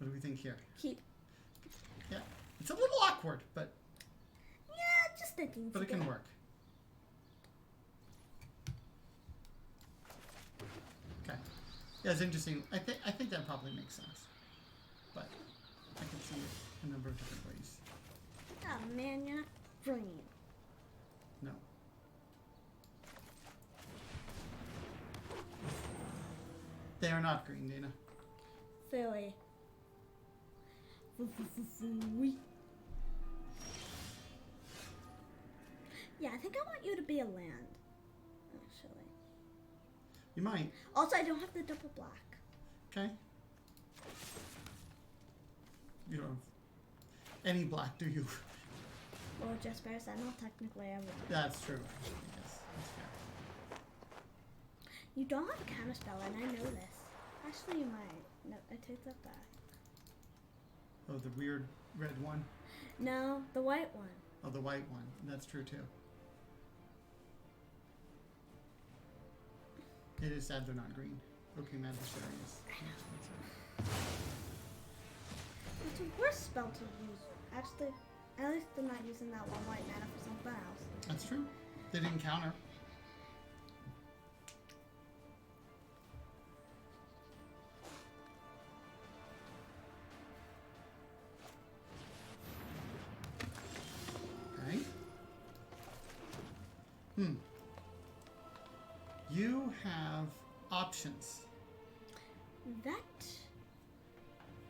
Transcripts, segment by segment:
What do we think here? Keep. Yeah. It's a little awkward, but... Yeah, just thinking. But it can work. Okay. Yeah, it's interesting. I think that probably makes sense. But I can see it a number of different ways. Oh man, you're not green. No. They are not green, Dana. Silly. Yeah, I think I want you to be a land. Actually. You might. Also, I don't have the double black. Okay. You don't have any black, do you? Well, just bears, I know technically I would. That's true. Yes, that's fair. You don't have a counterspell, and I know this. Actually, you might. No, I take that back. Oh, the weird red one? No, the white one. Oh, the white one. That's true, too. It is sad they're not green. Okay, Mad Fischer is expensive. It's a worse spell to use. Actually, at least they're not using that one white mana for something else. That's true. They didn't counter. Okay. You have options. That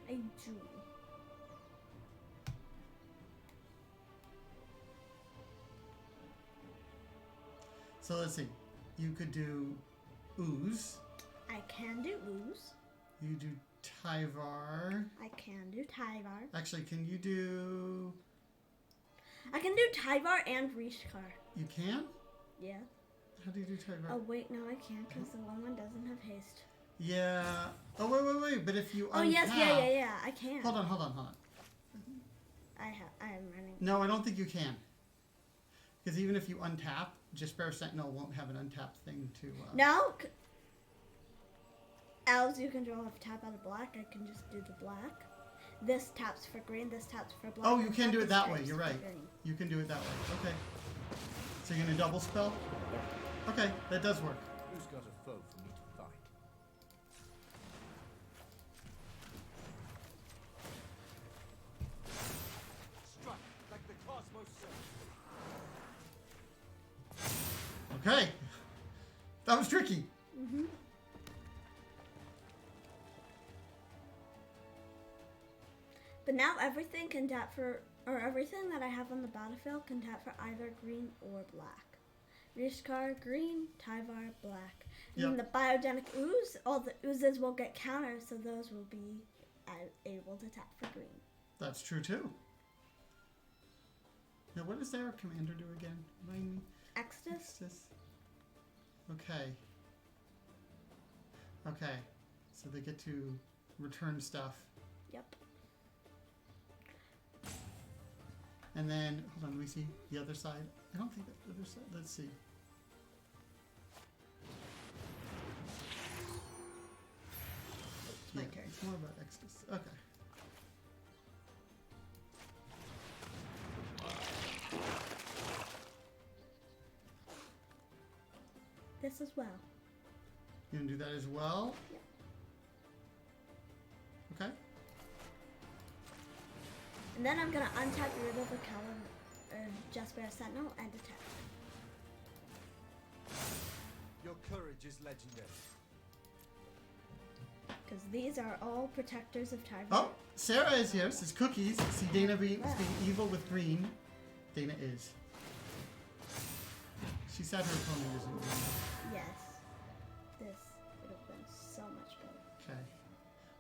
I do. So let's see. You could do Ooze. I can do Ooze. You do Tyvar. I can do Tyvar. Actually, can you do... I can do Tyvar and Rishkar. You can? Yeah. How do you do Tyvar? Oh, wait, no, I can't because the one doesn't have haste. Yeah. Oh, wait. But if you Oh, untap... yes, yeah, I can. Hold on. I am running. No, I don't think you can. Because even if you untap, Jesper Sentinel won't have an untapped thing to... No! Elves, you can draw a tap out of black. I can just do the black. This taps for green, this taps for black. Oh, you can do it that way. You're right. Green. You can do it that way. Okay. So you're going to double spell? Yep. Okay, that does work. Who's got a foe for me to fight? Strike like the cosmos serves. Okay. That was tricky. Mm-hmm. But now everything can tap for, or everything that I have on the battlefield can tap for either green or black. Rishkar, green, Tyvar, black. And then the biogenic ooze, all the oozes will get countered, so those will be able to tap for green. That's true too. Now, what does their commander do again? Remind me. Exodus? Okay. Okay. So they get to return stuff. Yep. And then, hold on, let me see the other side. I don't think that the other side. Let's see. It's my turn. It's more about Exodus. Okay. This as well. You gonna do that as well? Yep. Okay. And then I'm gonna untap rid of the Jasper Sentinel and attack. Your courage is legendary. Because these are all protectors of Tyvar. Oh, Sarah is here. Says cookies. See Dana being evil with green. Dana is. She said her opponent isn't green. Yes. This would have been so much better. Okay.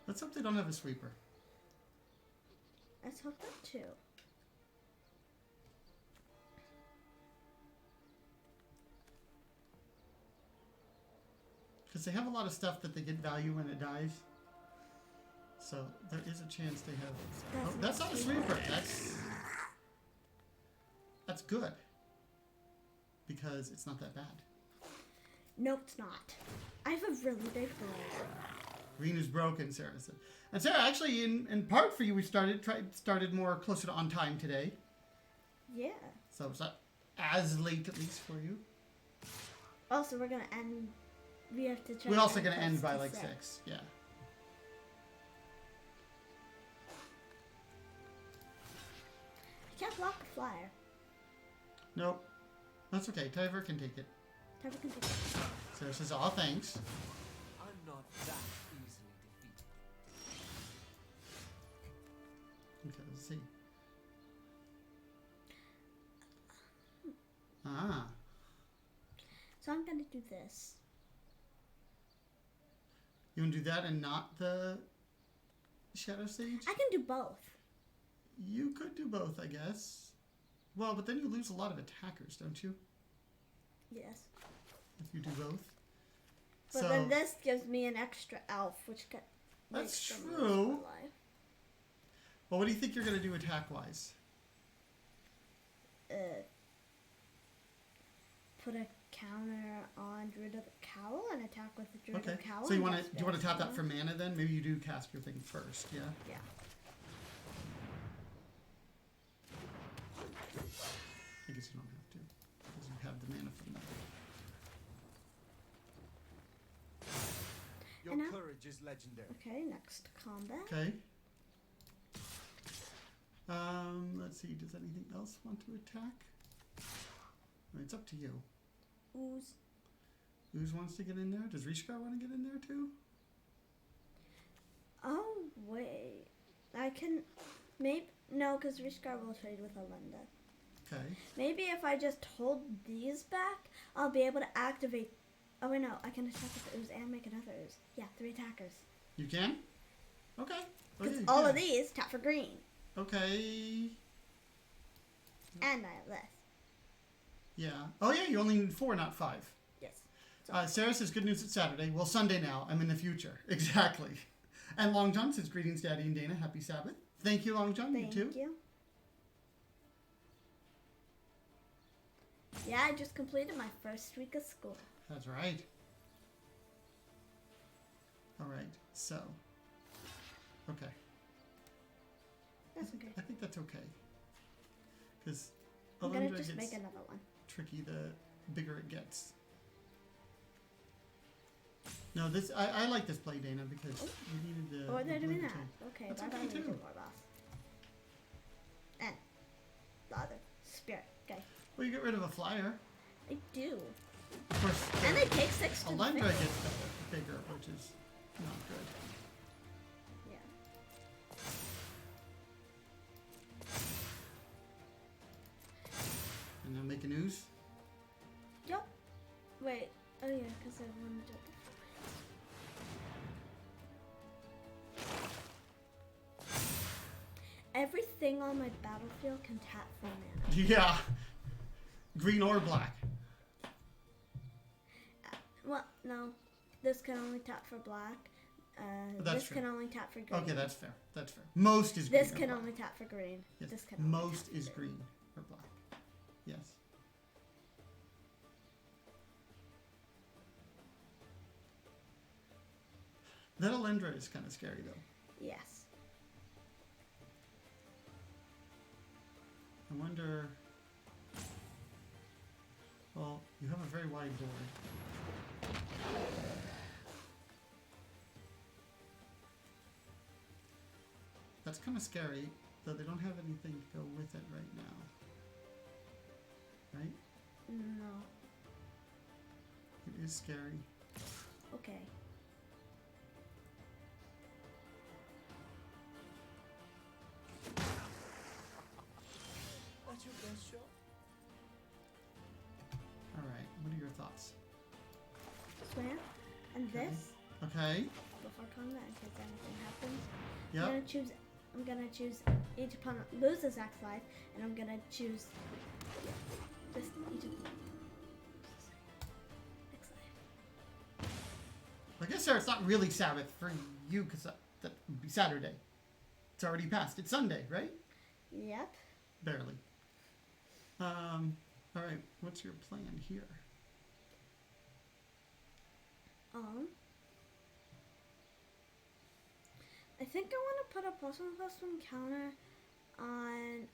Let's hope they don't have a sweeper. Let's hope that too. Because they have a lot of stuff that they get value when it dies. So there is a chance they have... That's not a sweeper. That's good. Because it's not that bad. No, it's not. I have a really big board. Green is broken, Sarah said. And Sarah, actually, in part for you, we started more closer to on time today. Yeah. So it's not as late, at least for you. Also, we're gonna end. We have to try. We're also gonna end by like 6. Yeah. I can't block the flyer. Nope. That's okay. Tyvar can take it. Tyvar can take it. Sarah says, "Aw, thanks." I'm not that easily defeated. Okay, let's see. Ah. So I'm gonna do this. You want to do that and not the Shadow Sage? I can do both. You could do both, I guess. Well, but then you lose a lot of attackers, don't you? Yes. If you do both. But so, then this gives me an extra elf, which that's makes them true. lose my life. Well, what do you think you're going to do attack-wise? Put a counter on Druid of the Cowl and attack with the Druid of the Cowl. So you want to? Do you want to tap that for mana then? Maybe you do cast your thing first. Yeah. Yeah. I guess you don't have to because you have the mana from that. Your And now- courage is legendary. Okay, next combat. Okay. Let's see. Does anything else want to attack? It's up to you. Ooze. Ooze wants to get in there. Does Rishkar want to get in there too? Oh, wait. I can... Maybe... No, because Rishkar will trade with Alenda. Okay. Maybe if I just hold these back, I'll be able to activate... Oh, wait, no. I can attack with Ooze and make another Ooze. Yeah, 3 attackers. You can? Okay. Because Okay, all yeah. of these tap for green. Okay. And I have this. Yeah. Oh yeah, you only need 4, not 5. Yes. Sarah says, good news, it's Saturday. Well, Sunday now. I'm in the future. Exactly. And Long John says, greetings, Daddy and Dana. Happy Sabbath. Thank you, Long John. Thank you too. you. Yeah, I just completed my first week of school. That's right. All right. So. Okay. That's okay. I think that's okay. Because I'm gonna Alondra just gets make another one. tricky the bigger it gets. No, this I like this play, Dana, because you needed the. Oh, they're the doing blue that. to- Okay, That's bye-bye, okay, Legion too. War Boss. And the other spirit guy. Well, you get rid of a flyer. I do. Of course. And they take 6 to Alondra defend. gets bigger, which is not good. Yeah. And now make a news. Yup. Wait. Oh yeah, because I wanted to. Everything on my battlefield can tap for mana. Yeah. Green or black. Well, no. This can only tap for black. That's This true. can only tap for green. Okay, that's fair. That's fair. Most is green. This or can black. only tap for green. Yes. This can only Most tap for is green or black. Yes. That Alendra is kind of scary, though. Yes. I wonder. Well, you have a very wide board. That's kind of scary, though they don't have anything to go with it right now. Right? No. It is scary. Okay. That's your best shot. Alright, what are your thoughts? Swam. And Okay. this, Okay. before combat, in case anything happens, Yep. I'm gonna choose each opponent loses X life, and I'm gonna choose this each of X life. I guess, Sarah, it's not really Sabbath for you, because that would be Saturday. It's already passed. It's Sunday, right? Yep. Barely. Alright, what's your plan here? think I want to put a +1/+1 counter on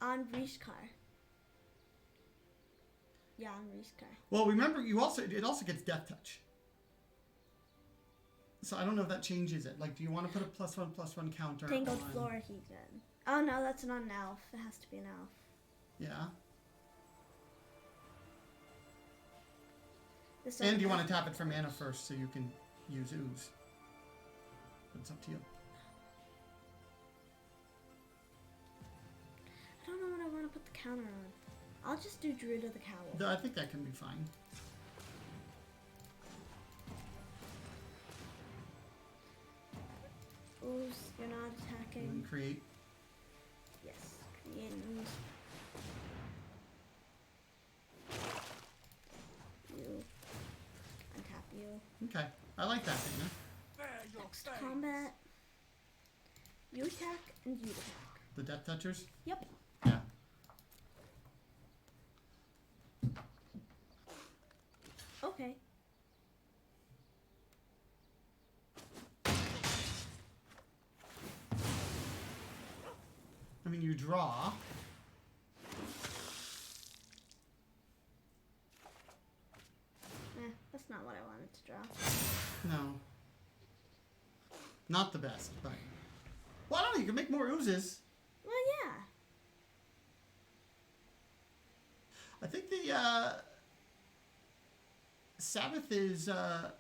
on Rishkar. Yeah, on Rishkar. Well, remember, it also gets Death Touch. So I don't know if that changes it. Like, do you want to put a +1/+1 counter Tangled on... Floor Heathen. Oh no, that's not an elf. It has to be an elf. Yeah. This And one you want has- to tap it for mana first so you can use Ooze. But it's up to you. I don't know what I want to put the counter on. I'll just do Druid of the Cowl. I think that can be fine. Ooze, you're not And attacking. create. Yes, create an ooze. You. Untap you. Okay. I like that, Dana. Bear your Next fangs. combat. You attack and you attack. The Death Touchers? Yep. Yeah. Okay. I mean, you draw. That's not what I wanted to draw. No. Not the best, but... Well, I don't know. You can make more Oozes. Well, yeah. I think the Sabbath is... well,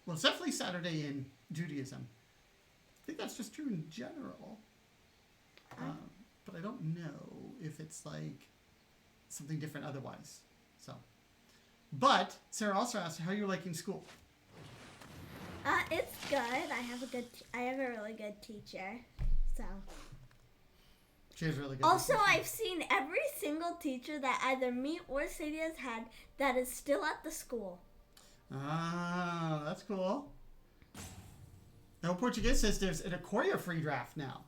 it's definitely Saturday in Judaism. I think that's just true in general. But I don't know if it's like something different otherwise. So, but Sarah also asked how you're liking school. It's good. I have a really good teacher. So. She is really good. Also, I've seen every single teacher that either me or Sadie has had that is still at the school. Ah, that's cool. Now, Portuguese says there's an Ikoria free draft now.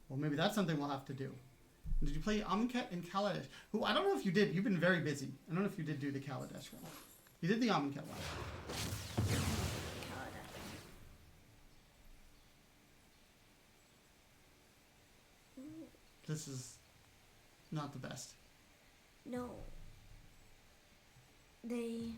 Well, maybe that's something we'll have to do. Did you play Amonkhet and Kaladesh? Who, I don't know if you did. You've been very busy. I don't know if you did do the Kaladesh one. You did the Amonkhet one. This is not the best. No. They...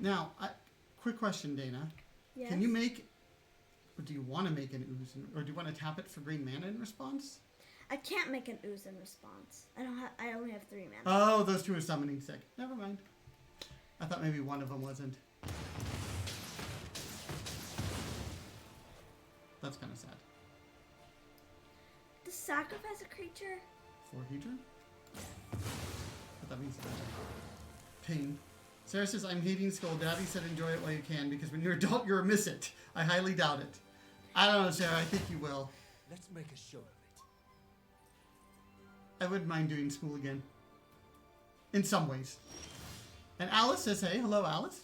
Now, quick question, Dana. Yes? Can you make, or do you want to make an ooze, or do you want to tap it for green mana in response? I can't make an ooze in response. I only have 3 mana. Oh, those two are summoning sick. Never mind. I thought maybe one of them wasn't. That's kind of sad. To sacrifice a creature? For Hedron? But that means pain. Sarah says, I'm hating school. Daddy said enjoy it while you can, because when you're an adult, you'll miss it. I highly doubt it. I don't know, Sarah. I think you will. Let's make a show of it. I wouldn't mind doing school again. In some ways. And Alice says, hey. Hello, Alice.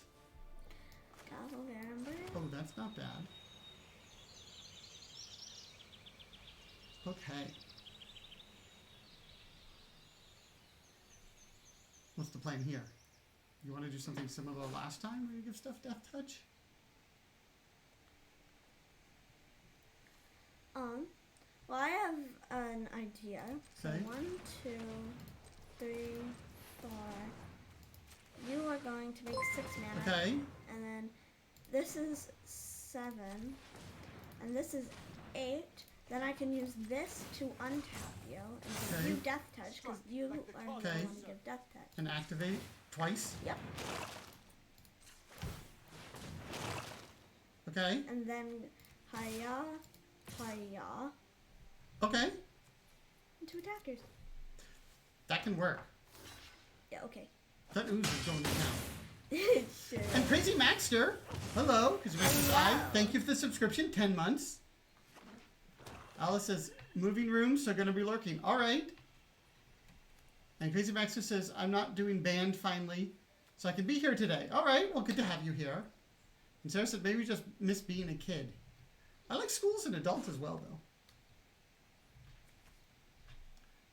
Castle Garenbrig. Oh, that's not bad. Okay. What's the plan here? You want to do something similar to last time where you give stuff Death Touch? Well, I have an idea. So Okay. 1, 2, 3, 4. You are going to make 6 mana. Okay. And then this is 7. And this is 8. Then I can use this to untap you and give Okay. you Death Touch because you are the Okay. one to give Death Touch. And activate twice. Yep. Okay. And then Haya, Okay. and 2 attackers. That can work. Yeah, okay. That ooze is going down. It should. And Crazy Maxter, hello, because you're making Hello. 5. Thank you for the subscription, 10 months. Alice says, moving rooms, so going to be lurking. All right. And Crazy Maxter says, I'm not doing band finally, so I can be here today. All right, well, good to have you here. And Sarah said, maybe just miss being a kid. I like school as an adult as well, though.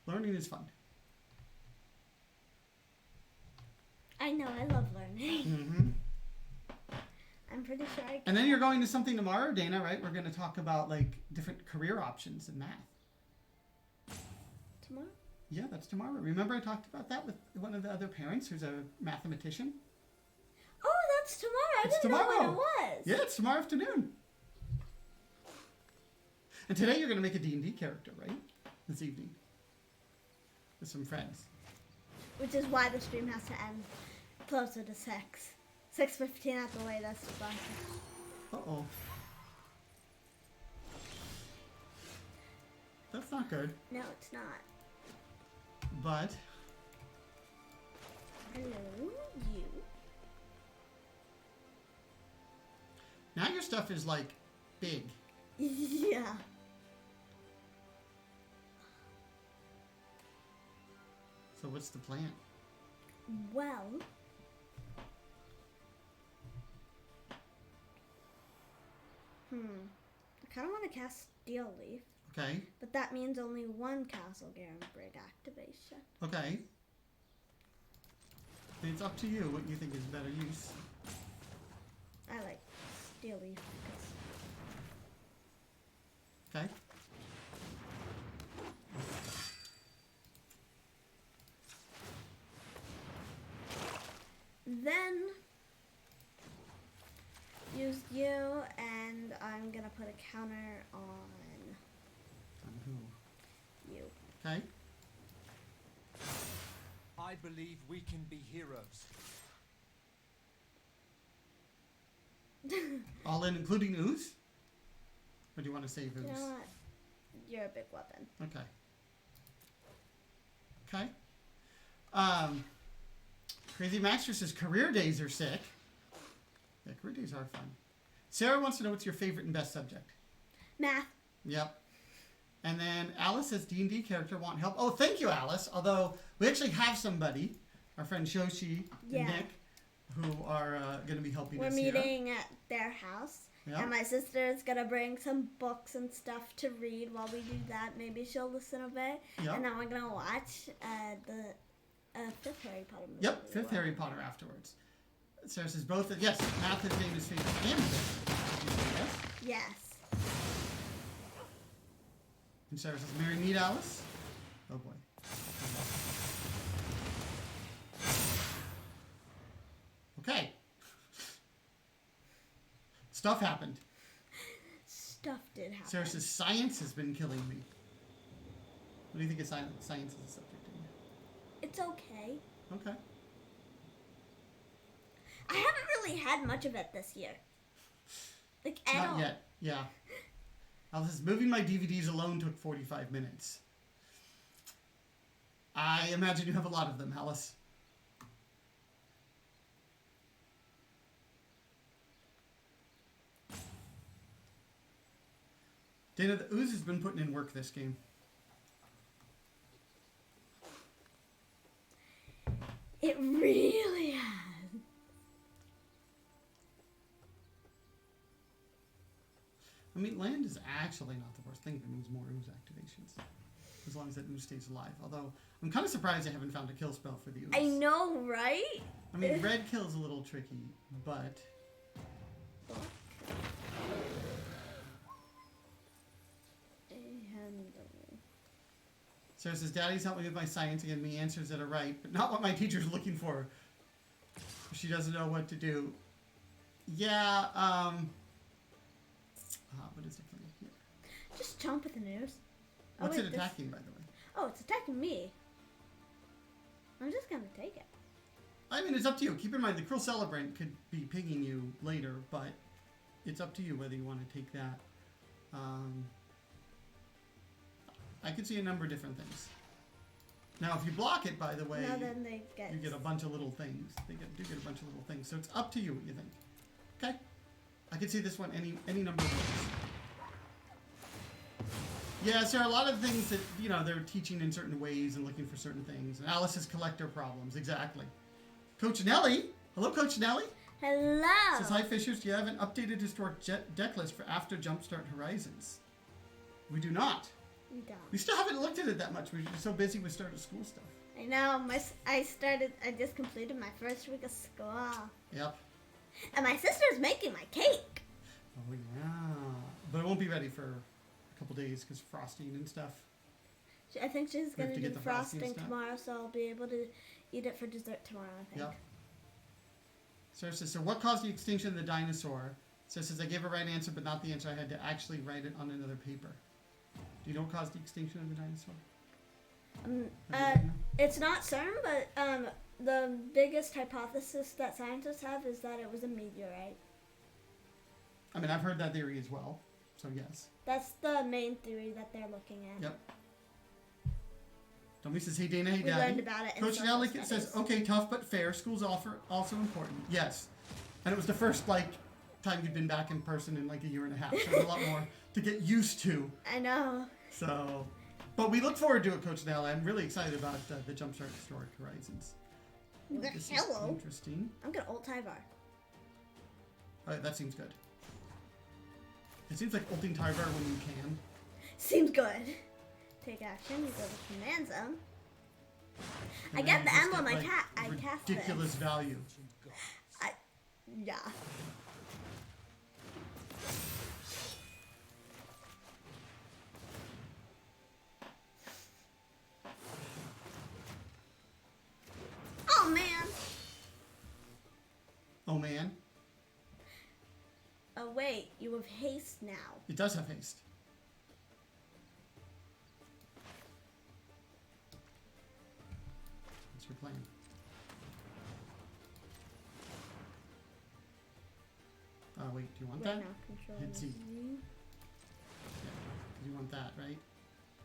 Learning is fun. I know, I love learning. Mm-hmm. I'm pretty sure I can. And then you're going to something tomorrow, Dana, right? We're going to talk about like different career options in math. Tomorrow? Yeah, that's tomorrow. Remember I talked about that with one of the other parents who's a mathematician? Oh, that's tomorrow. It's I didn't know when tomorrow. it was. Yeah, it's tomorrow afternoon. And today you're going to make a D&D character, right? This evening. With some friends. Which is why the stream has to end closer to 6. 6:15 at the latest. But Uh-oh. That's not good. no, it's not. But Hello, you. now your stuff is like big. Yeah. So what's the plan? Well, I kind of want to cast Steel Leaf, Okay. but that means only one Castle Garenbrig activation. Okay. And it's up to you what you think is better use. I like Steel Leaf because Okay. then use you, and I'm gonna put a counter on On who? you. Okay. I believe we can be heroes. All in, including ooze? Or do you want to save ooze? You know what? You're a big weapon. Okay. Okay. Crazy Master says career days are sick. Yeah, career days are fun. Sarah wants to know what's your favorite and best subject. Math. Yep. And then Alice says D&D character want help. Oh, thank you, Alice. Although we actually have somebody, our friend Shoshi Yeah. and Nick, who are going to be helping We're us here. meeting at their house. Yeah. And my sister is going to bring some books and stuff to read while we do that. Maybe she'll listen a bit. Yep. And then we're going to watch the fifth Harry Potter movie. Yep, as fifth well. Harry Potter afterwards. Sarah says both. Yes, math is Dana's favorite. And yes. Yes. And Sarah says, Mary meet Alice. Oh boy. Okay. Stuff happened. Stuff did happen. Sarah says, science has been killing me. What do you think of science as a subject? It's okay. Okay. I haven't really had much of it this year. Like, at Not all. yet. Yeah. Alice says, moving my DVDs alone took 45 minutes. I imagine you have a lot of them, Alice. Dana, the ooze has been putting in work this game. It really has. I mean, land is actually not the worst thing if it means more ooze activations. As long as that ooze stays alive. Although, I'm kind of surprised I haven't found a kill spell for the ooze. I know, right? I mean, red kill's a little tricky, but... Sarah says, Daddy's helped me with my science and giving me answers that are right, but not what my teacher's looking for. She doesn't know what to do. Yeah, what is it for here? Just chomp with the news. What's wait, it attacking, by the way? Oh, it's attacking me. I'm just gonna take it. I mean, it's up to you. Keep in mind, the Cruel Celebrant could be pinging you later, but it's up to you whether you want to take that. I could see a number of different things. Now, if you block it, by the way, Now then they get... you get a bunch of little things. They do get a bunch of little things. So it's up to you what you think. Okay? I could see this one any number of ways. Yeah, so there are a lot of things that, you know, they're teaching in certain ways and looking for certain things. And Alice's collector problems, exactly. Coach Nelly. Hello, Coach Nelly. Hello! Says, hi, Fishers. Do you have an updated historic deck list for after Jumpstart Horizons? We do not. We don't. We still haven't looked at it that much. We're just so busy with start of school stuff. I know. I just completed my first week of school. Yep. And my sister's making my cake. Oh, yeah. But it won't be ready for a couple days because frosting and stuff. I think she's going to do the frosting frosting stuff. tomorrow, so I'll be able to eat it for dessert tomorrow, I think. Yep. Sarah says, so what caused the extinction of the dinosaur? Sarah says, I gave a right answer, but not the answer. I had to actually write it on another paper. Do you know what caused the extinction of the dinosaur? It's not certain, but the biggest hypothesis that scientists have is that it was a meteorite. I mean, I've heard that theory as well, so yes. That's the main theory that they're looking at. Yep. Tommy says, hey Dana, hey We Daddy. learned about it in Coach social Alec studies. says, okay, tough but fair. School's also important. Yes. And it was the first, time you'd been back in person in, a year and a half. So there's a lot more to get used to. I know. So, but we look forward to it, Coach Nell. I'm really excited about the Jumpstart Historic Horizons. Ooh, this is Hello. interesting. I'm going to ult Tyvar. All right, that seems good. It seems like ulting Tyvar when you can. Seems good. Take action. You go to command zone. I And get then the you just emblem. get, I cast this. ridiculous value. Yeah. Oh man. Oh man, Oh wait, you have haste now. it does have haste. What's your plan? Wait, do you want that? Right now, control Hit Z. Z. Yeah, you want that, right?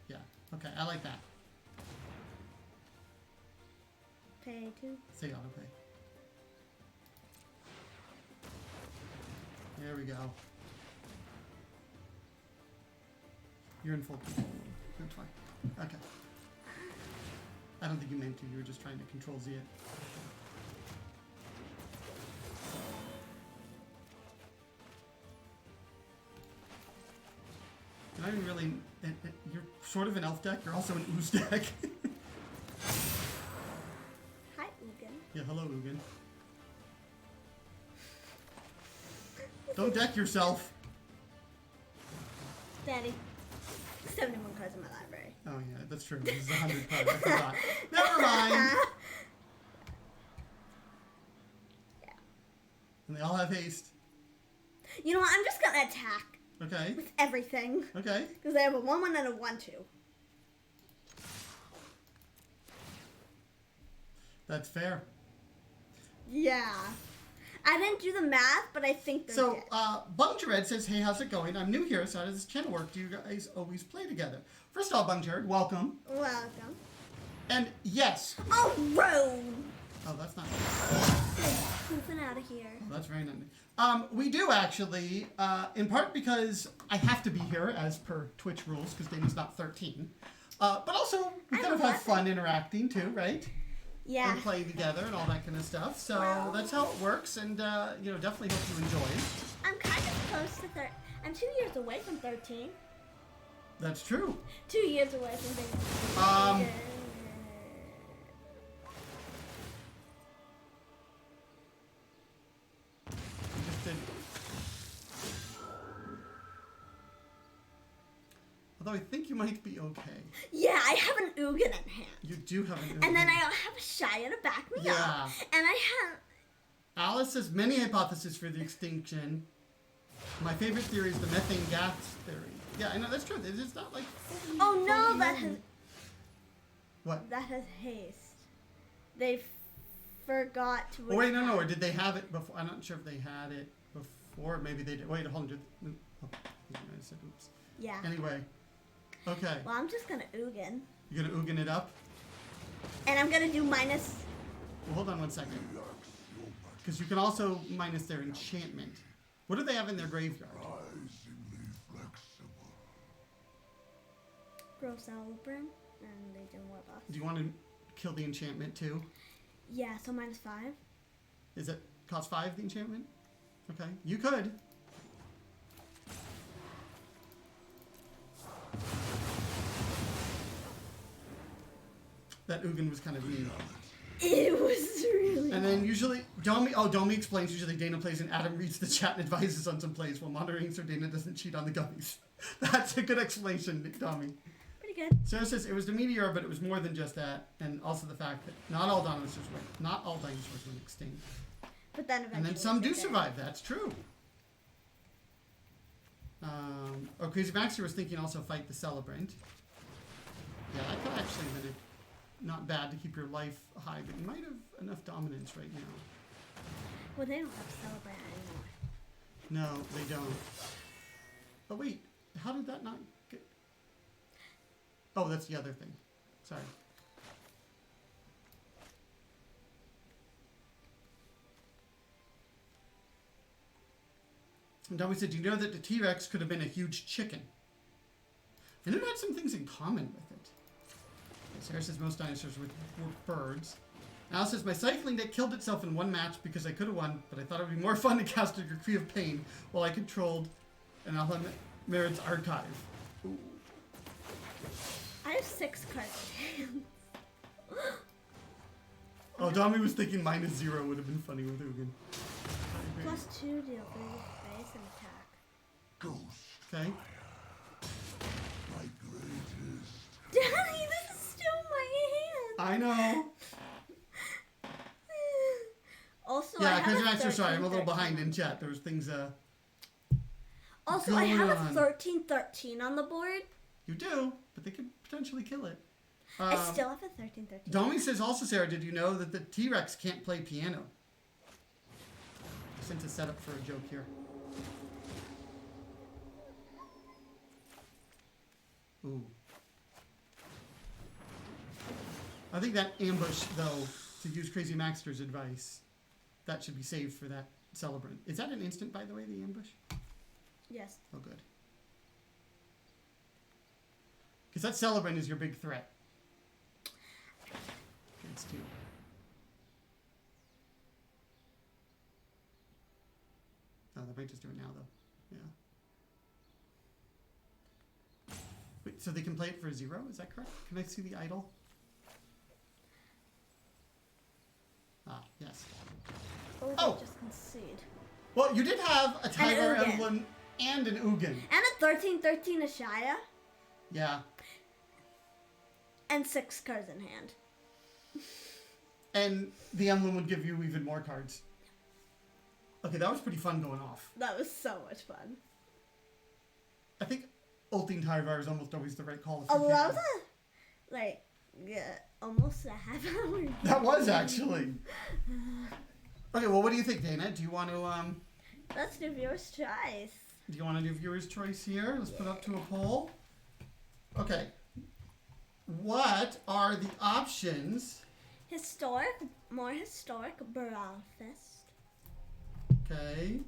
Yeah. Okay, I like that. Pay 2. Say autopay. There we go. You're in full control. That's fine. Okay. I don't think you meant to. You were just trying to control Z it. You're not even really... You're sort of an elf deck. You're also an ooze deck. Hi, Ugin. Yeah, hello, Ugin. Don't deck yourself. Daddy. 71 cards in my library. Oh yeah, that's true. This is 100 cards. I forgot. Never mind. Yeah. And they all have haste. You know what? I'm just gonna attack Okay. with everything. Okay. Because I have a 1/1 and a 1/2. That's fair. Yeah. I didn't do the math, but I think they So, did. Bung Jared says, hey, how's it going? I'm new here, so how does this channel work? Do you guys always play together? First of all, Bung Jared, welcome. Welcome. And yes. Oh, road! Oh, that's not Poofing out of here. Oh, that's very nice. We do actually, in part because I have to be here as per Twitch rules, because Dana's not 13. But also, we kind of have fun interacting too, right? Yeah. And playing together and all that kind of stuff. So Well- that's how it works, and definitely hope you enjoy. I'm kind of close to 13. I'm 2 years away from 13. That's true. 2 years away from being 13. Just did. Although I think you might be okay. Yeah, I have an Ugin in hand. You do have an. And then I have a Shia to back me Yeah. up. And I have... Alice says many hypotheses for the extinction. My favorite theory is the methane gas theory. Yeah, I know that's true. It's not like. Oh no, that has... What? That has haste. They forgot to... Oh wait, no. Or did they have it before? I'm not sure if they had it before. Maybe they did. Wait, hold on. Oh, I said oops. Yeah. Anyway. Okay. Well, I'm just gonna Ugin. You're gonna Ugin it up? And I'm gonna do minus... Well, hold on one second. Because you can also minus their enchantment. What do they have in their graveyard? Gross Albrun. And they do more buffs. Do you want to kill the enchantment too? Yeah, so minus 5. Is it cost 5 the enchantment? Okay, you could. that Ugin was kind of mean. It was really. And then usually, Domi explains usually Dana plays and Adam reads the chat and advises on some plays while monitoring so Dana doesn't cheat on the gummies. That's a good explanation, Domi. Pretty good. Sarah says it was the meteor, but it was more than just that, and also the fact that not all dinosaurs went extinct. But then eventually. And then some do survive. That's true. Crazy Baxter was thinking also fight the Celebrant. Yeah, that could actually have been not bad to keep your life high, but you might have enough dominance right now. Well, they don't have Celebrant anymore. No, they don't. Oh wait, how did that not get? Oh, that's the other thing. Sorry. And Tommy said, do you know that the T-Rex could have been a huge chicken? I know it had some things in common with it. Sarah says most dinosaurs were birds. Al says, my cycling deck killed itself in one match because I could have won, but I thought it would be more fun to cast a Decree of Pain while I controlled an Merid's archive. Ooh. I have 6 cards in hand. Oh, Domi was thinking -0 would have been funny with Ugin. +2 deal base and attack. Ghost. Okay. My greatest. Daddy, this is still my hand. I know. Also, Yeah, I have because a actually, sorry, I'm a little 13-13. behind in chat. There was things, Also, I have going a on. 13-13 on the board. You do, but they could potentially kill it. I still have a 13-13. Domi says also, Sarah, did you know that the T-Rex can't play piano? I sent a setup for a joke here. Ooh. I think that ambush, though, to use Crazy Maxter's advice, that should be saved for that Celebrant. Is that an instant, by the way, the ambush? Yes. Oh, good. Because that Celebrant is your big threat. Against you. Oh, they might just do it now, though. Yeah. Wait, so they can play it for 0? Is that correct? Can I see the idol? Ah, yes. Or they Oh. just concede. Well, you did have a Tyvar Ugin. emblem and an Ugin. And a 13-13 Ashaya. Yeah. And 6 cards in hand. And the emblem would give you even more cards. Okay, that was pretty fun going off. That was so much fun. I think ulting Tyvar is almost always the right call. I love that. Like, yeah, almost a half hour. That was actually. Okay, well, what do you think, Dana? Do you want to Let's do viewer's choice. do you want to do viewer's choice here? Let's put up to a poll. Okay. What are the options? More historic Boreal Fist. Okay.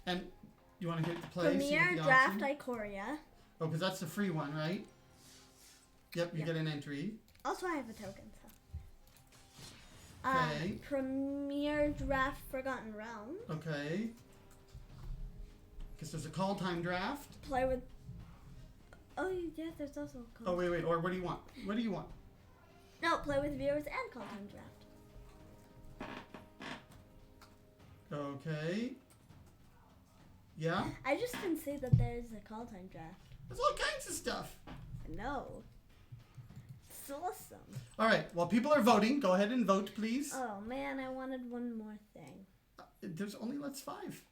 And you want to hit the play? see what Premier the Draft option- Ikoria. Oh, because that's the free one, right? Yep, you Yep. get an entry. Also, I have a token, so. Okay. Premier Draft Forgotten Realm. Okay. Because there's a call time draft. Play with. Oh, yeah, there's also a call. Oh, wait. Or what do you want? What do you want? No, play with viewers and call time draft. Okay. Yeah? I just didn't see that there's a call time draft. There's all kinds of stuff. No. It's awesome. All right. While people are voting, go ahead and vote, please. Oh, man, I wanted one more thing. There's only let's 5.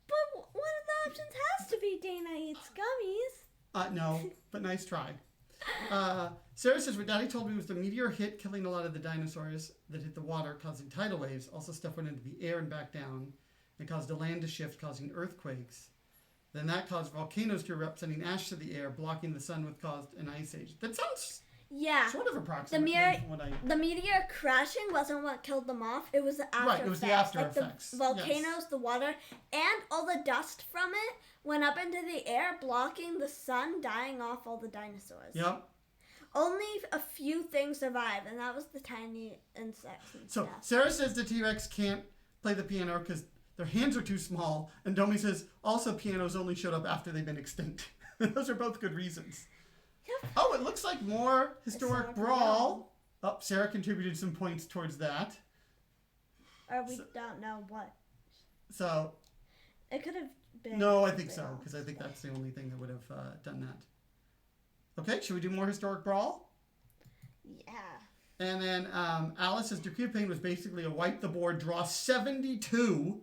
But one of the options has to be Dana eats gummies. No, but nice try. Sarah says, what Daddy told me was the meteor hit, killing a lot of the dinosaurs that hit the water, causing tidal waves. Also, stuff went into the air and back down. It caused the land to shift, causing earthquakes. Then that caused volcanoes to erupt, sending ash to the air, blocking the sun, which caused an ice age. That sounds Yeah. sort of approximate. The meteor crashing wasn't what killed them off. It was the after Right, it was the after like effects. The volcanoes, the water, and all the dust from it went up into the air, blocking the sun, dying off all the dinosaurs. Yep. Only a few things survived, and that was the tiny insects and So stuff. Sarah says the T-Rex can't play the piano because their hands are too small, and Domi says also pianos only showed up after they've been extinct. Those are both good reasons. Yep. Oh, it looks like more Historic Brawl. Oh, Sarah contributed some points towards that. Or we don't know what. So. It could have been. No, I think so, because I think that's the only thing that would have done that. Okay, should we do more Historic Brawl? Yeah. And then Alice's Decree of Pain was basically a wipe the board, draw 72.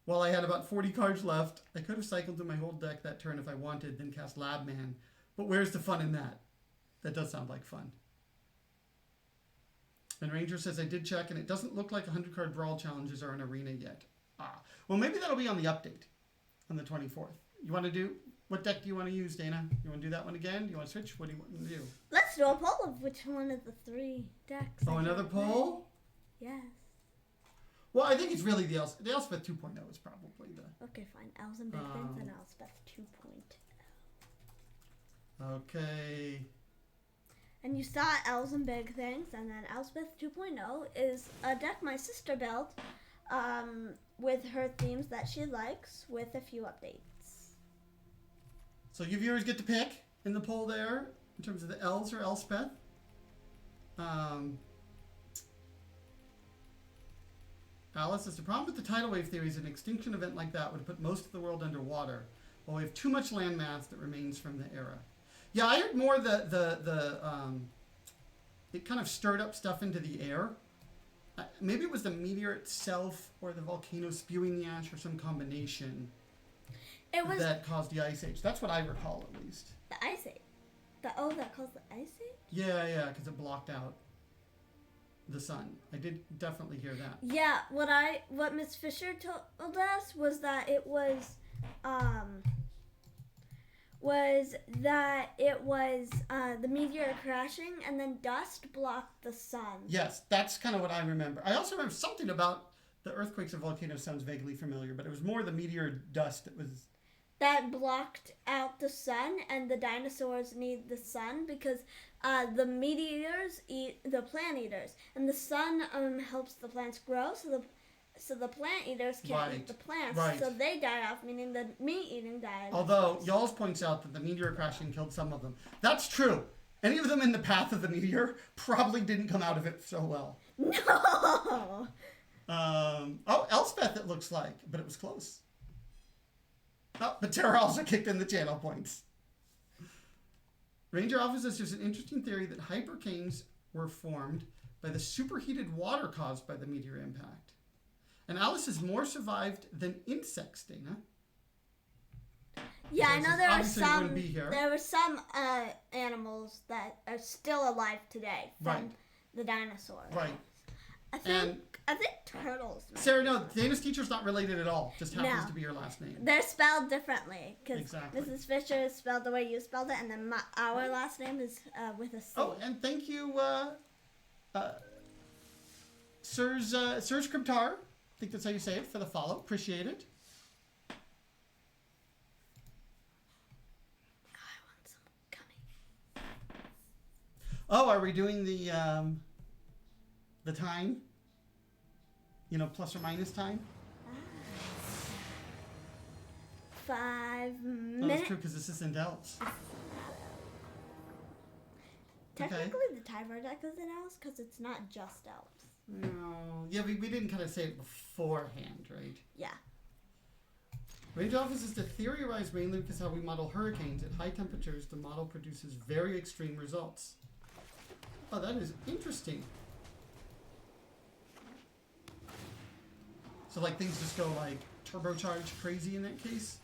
While I had about 40 cards left. I could have cycled through my whole deck that turn if I wanted, then cast Labman. But where's the fun in that? That does sound like fun. And Ranger says, I did check, and it doesn't look like 100-card Brawl challenges are in Arena yet. Well, maybe that'll be on the update on the 24th. You want to do, what deck do you want to use, Dana? You want to do that one again? Do you want to switch? What do you want to do? Let's do a poll of which one of the 3 decks. Oh, another poll? Yes. Well, I think it's really the Elspeth 2.0 is probably the... Okay, fine. Elves and Big Things and Elspeth 2.0. Okay. And you saw Elves and Big Things, and then Elspeth 2.0 is a deck my sister built with her themes that she likes with a few updates. So you viewers get to pick in the poll there in terms of the Elves or Elspeth. Alice says, the problem with the tidal wave theory is an extinction event like that would put most of the world underwater, while we have too much land mass that remains from the era. Yeah, I heard more it kind of stirred up stuff into the air. Maybe it was the meteor itself or the volcano spewing the ash or some combination that caused the Ice Age. That's what I recall, at least. The Ice Age? That caused the Ice Age? Yeah, because it blocked out the sun. I did definitely hear that. Yeah, what Miss Fischer told us was that it was the meteor crashing and then dust blocked the sun. Yes, that's kind of what I remember. I also remember something about the earthquakes and volcanoes sounds vaguely familiar, but it was more the meteor dust that blocked out the sun, and the dinosaurs need the sun because the meteors eat the plant eaters, and the sun helps the plants grow, so the plant eaters can't eat the plants, so they die off, meaning the meat-eating dinosaurs. Although, Y'alls points out that the meteor crashing killed some of them. That's true. Any of them in the path of the meteor probably didn't come out of it so well. No! Elspeth it looks like, but it was close. Oh, but Tara also kicked in the channel points. Ranger Alpha says there's an interesting theory that hypercanes were formed by the superheated water caused by the meteor impact. And Alice has more survived than insects, Dana. Yeah, I know there were some animals that are still alive today from the dinosaurs. Right. I think turtles. Sarah, no, Dana's teacher's not related at all. Just happens to be your last name. They're spelled differendly. Because Mrs. Fisher is spelled the way you spelled it, and then our last name is with a C. Oh, and thank you, Sirs Cryptar. I think that's how you say it, for the follow. Appreciate it. I want some gummy. Oh, are we doing the time? Plus or minus time? 5 minutes. Oh, that's true, because this isn't Elves. Technically, the Tyvar deck is an Elves, because it's not just Elves. No. Yeah, we didn't kind of say it beforehand, right? Yeah. Range Office is the theory arises mainly because how we model hurricanes. At high temperatures, the model produces very extreme results. Oh, that is interesting. So, things just go, turbocharged crazy in that case?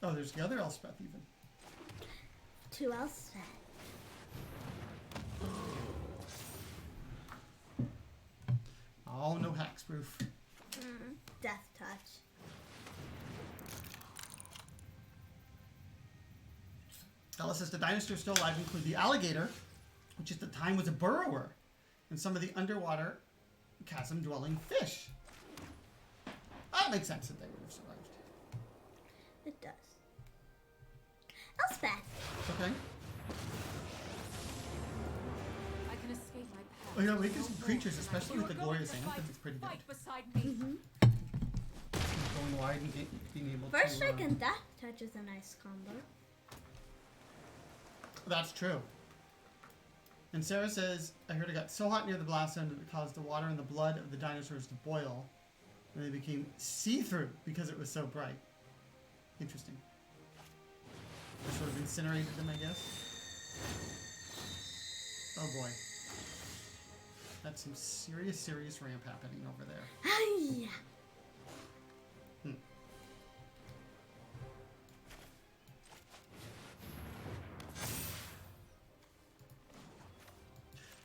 Oh, there's the other Elspeth, even. 2 Elspeth. Oh, no hexproof. Death touch. Alice says the dinosaurs still alive include the alligator, which at the time was a burrower, and some of the underwater chasm-dwelling fish. That makes sense that they would have survived. It does. Elspeth. Okay. I can escape my path. Oh, Oh, yeah, weakest creatures, especially with the Glorious Anthem, it's pretty good. Beside me. Going wide and being able First to... Strike and Death Touch is a nice combo. That's true. And Sarah says, I heard it got so hot near the blast zone that it caused the water and the blood of the dinosaurs to boil. And they became see-through because it was so bright. Interesting. They sort of incinerated them, I guess. Oh boy. That's some serious, serious ramp happening over there. Hiya!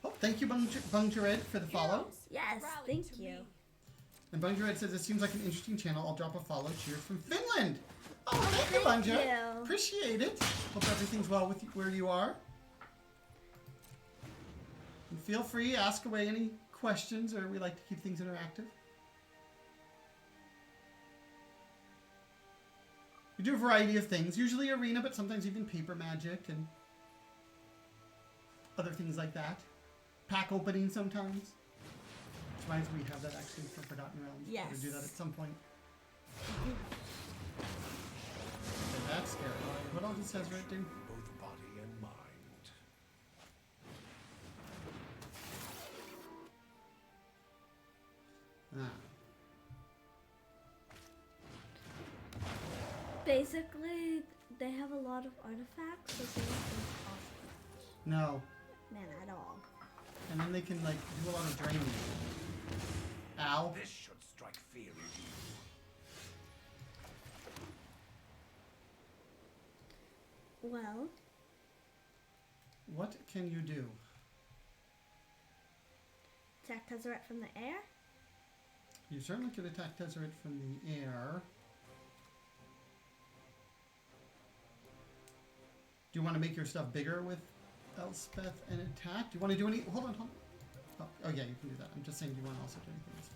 Oh, thank you, Bungjared, for the follow. Yes, thank you. And Bungjared says, it seems like an interesting channel. I'll drop a follow. Cheers from Finland. Oh, thank you, Thank Bunja. you. Appreciate it. Hope everything's well with you, where you are. And feel free, ask away any questions, or we like to keep things interactive. We do a variety of things, usually arena, but sometimes even paper magic and other things like that. Pack opening sometimes. Which reminds me we have that actually for Forgotten Realms. Yes. We'll do that at some point. Okay, that's scary. What all does Tezzeret do? Both body and mind. Basically, they have a lot of artifacts, so they don't cost much. No. Man, at all. And then they can, like, do a lot of draining. Ow. This should strike fear in you. Well, What can you do? attack Tezzeret from the air. You certainly could attack Tezzeret from the air. Do you want to make your stuff bigger with Elspeth and attack? Do you want to do any... Hold on. Oh, yeah, you can do that. I'm just saying, do you want to also do anything else?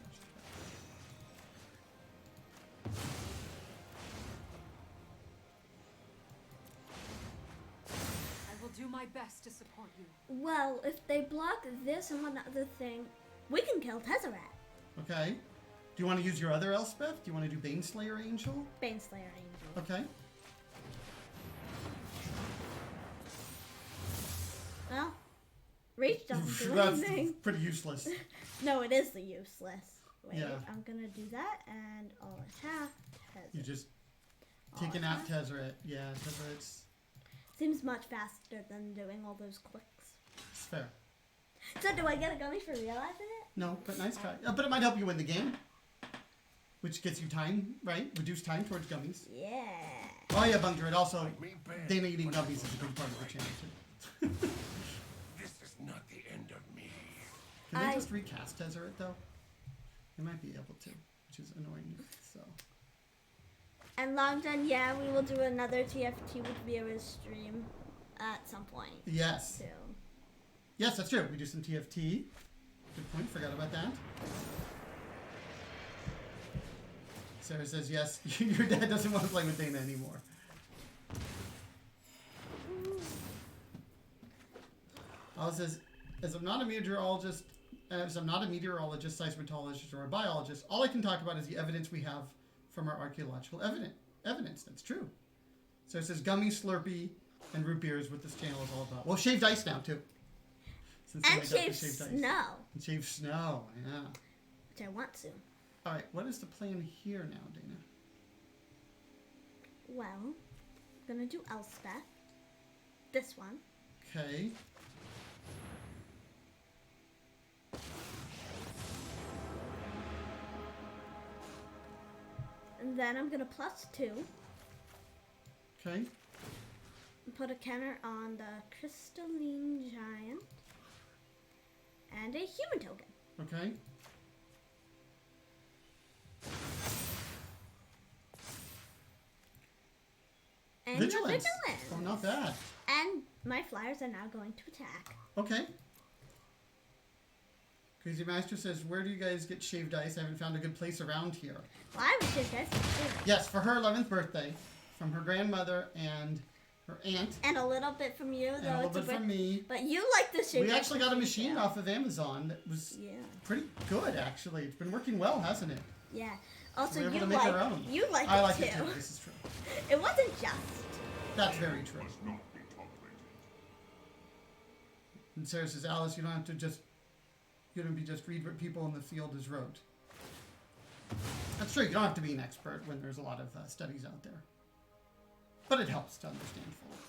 I will do my best to support you. Well, if they block this and one other thing, we can kill Tezzeret. Okay. Do you want to use your other Elspeth? Do you want to do Baneslayer Angel? Baneslayer Angel. Okay. Well, Reach doesn't do That's anything. pretty useless. No, it is the useless. Wait, Yeah. I'm gonna do that and I'll attack You Tezzeret. just take an out Tezzeret. Yeah, Tezzeret's... Seems much faster than doing all those clicks. It's fair. So do I get a gummy for realizing it? No, but nice try. But it might help you win the game. Which gets you time, right? Reduce time towards gummies. Yeah. Oh yeah, Bungjared. Also, Dana eating gummies is a big part of the channel too. This is not the end of me. Can they just recast Tezzeret though? They might be able to, which is annoying. So. And Long John, yeah, we will do another TFT with viewers stream at some point. Yes. Soon. Yes, that's true. We do some TFT. Good point. Forgot about that. Sarah says, yes, your dad doesn't want to play with Dana anymore. Alice says, as I'm not a meteorologist, seismologist, or a biologist, all I can talk about is the evidence we have from our archaeological evidence. That's true. So it says Gummy, Slurpee, and root beer is what this channel is all about. Well, shaved ice now, too. Since And I got shave the shaved ice. snow, And shaved snow, yeah. which I want to. All right, what is the plan here now, Dana? Well, I'm gonna do Elspeth. This one. Okay. And then I'm gonna +2. Okay. And put a counter on the Crystalline Giant. And a human token. Okay. And Vigilance. a Vigilance. Oh, not bad. And my flyers are now going to attack. Okay. Crazy Master says, where do you guys get shaved ice? I haven't found a good place around here. Well, I was shaved ice too. Yes, for her 11th birthday, from her grandmother and Her aunt. And a little bit from you, And though. a little it's bit from me. But you like the shape. We actually got a machine off of Amazon that was pretty good, actually. It's been working well, hasn't it? Yeah. Also, We're able you to make our own. You like I it like too. it too. This is true. It wasn't just. That's very true. And Sarah says, Alice, you don't have to just, you don't be just read what people in the field has wrote. That's true. You don't have to be an expert when there's a lot of studies out there. But it helps to understand fully.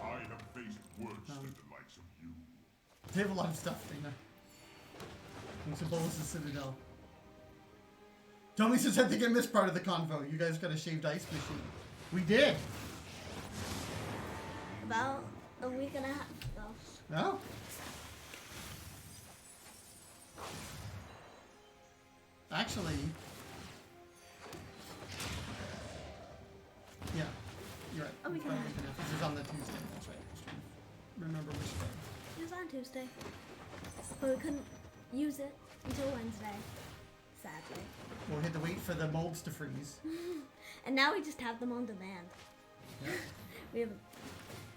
I have faced worse than the likes of you. They have a lot of stuff, Dana. Thanks to Bolus' Citadel. Tommy says, I think I missed part of the convo. You guys got a shaved ice machine. We did. About a week and a half ago. Oh. Actually, yeah, you're right. Oh, we can have it. This is on the Tuesday. That's right. Just trying to remember which day. It was on Tuesday. But we couldn't use it until Wednesday. Sadly. We'll have to wait for the molds to freeze. And now we just have them on demand. Yeah.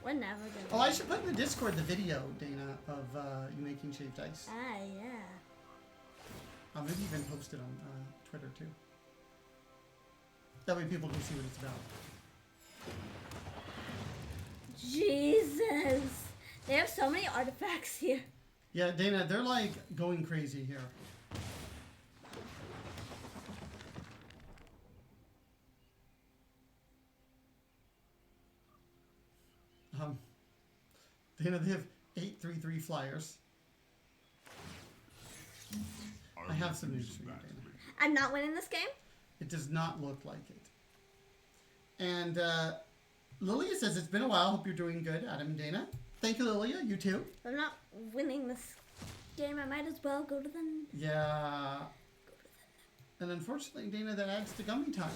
We're never gonna. Oh, I should put in the Discord the video, Dana, of you making shaved ice. Ah, yeah. I'll maybe even post it on Twitter too. That way people can see what it's about. Jesus! They have so many artifacts here. Yeah, Dana, they're like going crazy here. Dana, they have 8/3/3 flyers. I have some news for you, Dana. I'm not winning this game? It does not look like it. And Lilia says, it's been a while. Hope you're doing good, Adam and Dana. Thank you, Lilia. You too. If I'm not winning this game, I might as well go to the... Yeah. And unfortunately, Dana, that adds to gummy time.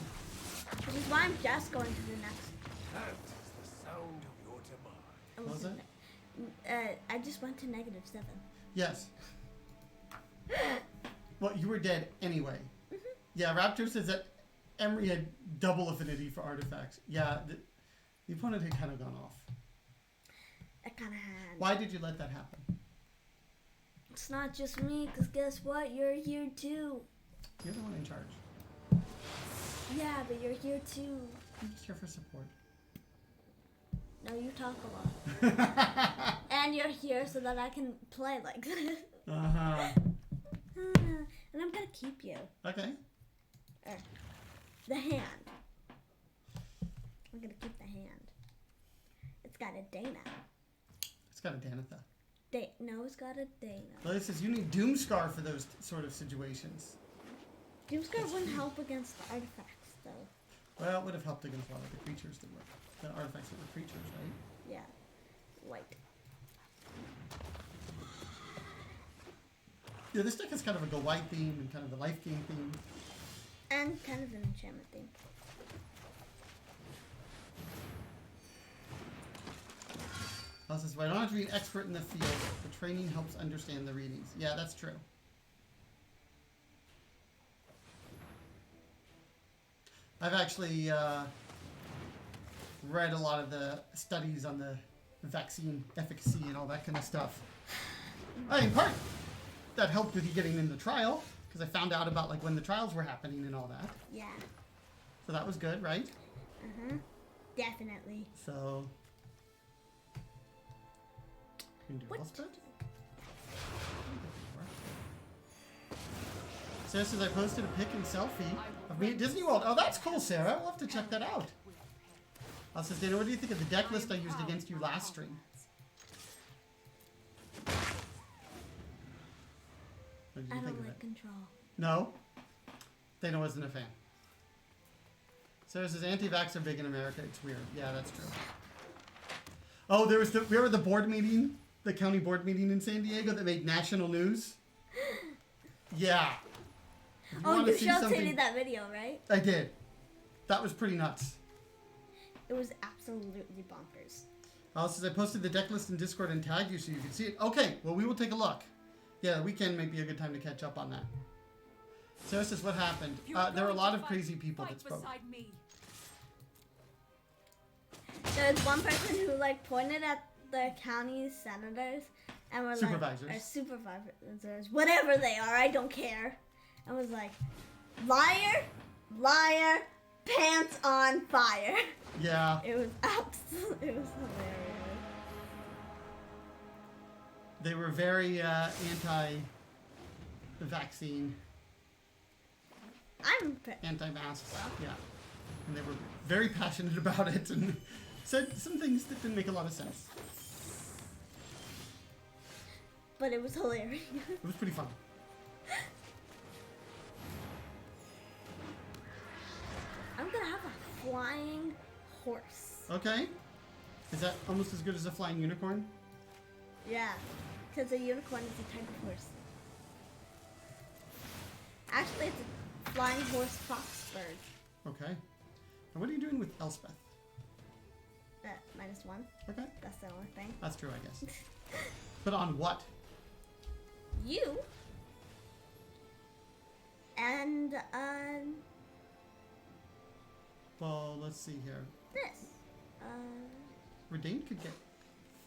Which is why I'm just going to the next... That is the sound of your demise. What was it? I just went to -7. Yes. Well, you were dead anyway. Yeah, Raptor says that Emery had double affinity for artifacts. Yeah, the opponent had kind of gone off. I kind of had... Why did you let that happen? It's not just me, because guess what? You're here too. You're the one in charge. Yeah, but you're here too. I'm just here for support. No, you talk a lot. And you're here so that I can play like this. Uh-huh. And I'm gonna keep you. Okay. The hand. I'm gonna keep the hand. It's got a Dana. It's got a Danatha. No, it's got a Dana. Well, it says you need Doomscar for those sort of situations. Doomscar wouldn't help against the artifacts, though. Well, it would have helped against a lot of the creatures that were... The artifacts that were creatures, right? Yeah. White. Yeah, this deck is kind of a go white theme and kind of a life game theme. And kind of an enchantment thing. Also says, well, I don't have to be an expert in the field. The training helps understand the readings. Yeah, that's true. I've actually read a lot of the studies on the vaccine efficacy and all that kind of stuff. In part, that helped with you getting in the trial, because I found out about like when the trials were happening and all that. Yeah. So that was good, right? Definitely. So... You can do What? Elspeth? Sarah says I posted a pic and selfie of me at Disney World. Oh, that's cool, Sarah. We'll have to check that out. I says, Dana, what do you think of the deck list I used against you last stream? What did you I think don't of like it? control. No? Dana wasn't a fan. Sarah says anti-vax are big in America. It's weird. Yeah, that's true. Oh, there was remember the board meeting, the county board meeting in San Diego that made national news? Yeah. Oh, you showed Sadie that video, right? I did. That was pretty nuts. It was absolutely bonkers. Also, I posted the deck list in Discord and tagged you so you could see it. Okay, well, we will take a look. Yeah, the weekend might be a good time to catch up on that. Sarah says, what happened? If you are There are a going lot to of fight, crazy people fight that spoke. beside me. There's one person who like pointed at the county senators and were Supervisors. like, or supervisors, whatever they are, I don't care, and was like, liar, liar, pants on fire. Yeah. It was absolutely, it was hilarious. They were very anti-vaccine, anti-mask. Yeah. And they were very passionate about it and said some things that didn't make a lot of sense. But it was hilarious. It was pretty fun. I'm gonna have a flying horse. Okay. Is that almost as good as a flying unicorn? Yeah, because a unicorn is a type of horse. Actually, it's a flying horse fox bird. Okay. And what are you doing with Elspeth? -1. Okay. That's the only thing. That's true, I guess. But on what? You and Well, let's see here. this. Redain could get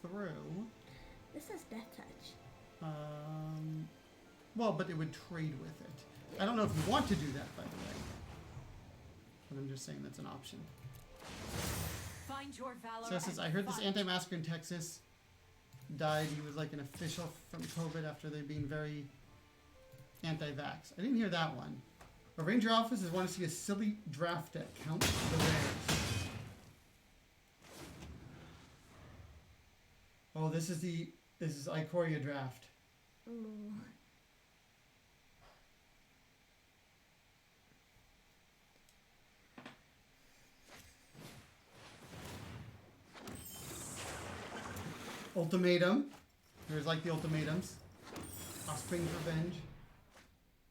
through. This is Death Touch. Well, but it would trade with it. I don't know if you want to do that, by the way. But I'm just saying that's an option. Find your valor. So it says, and I heard this fight. anti-masker in Texas died. He was like an official from COVID after they being very anti-vax. I didn't hear that one. A Ranger office is want to see a silly draft deck. Count the rares. Oh, this is Ikoria draft. Ooh. Ultimatum. There's like the ultimatums. Offspring's Revenge.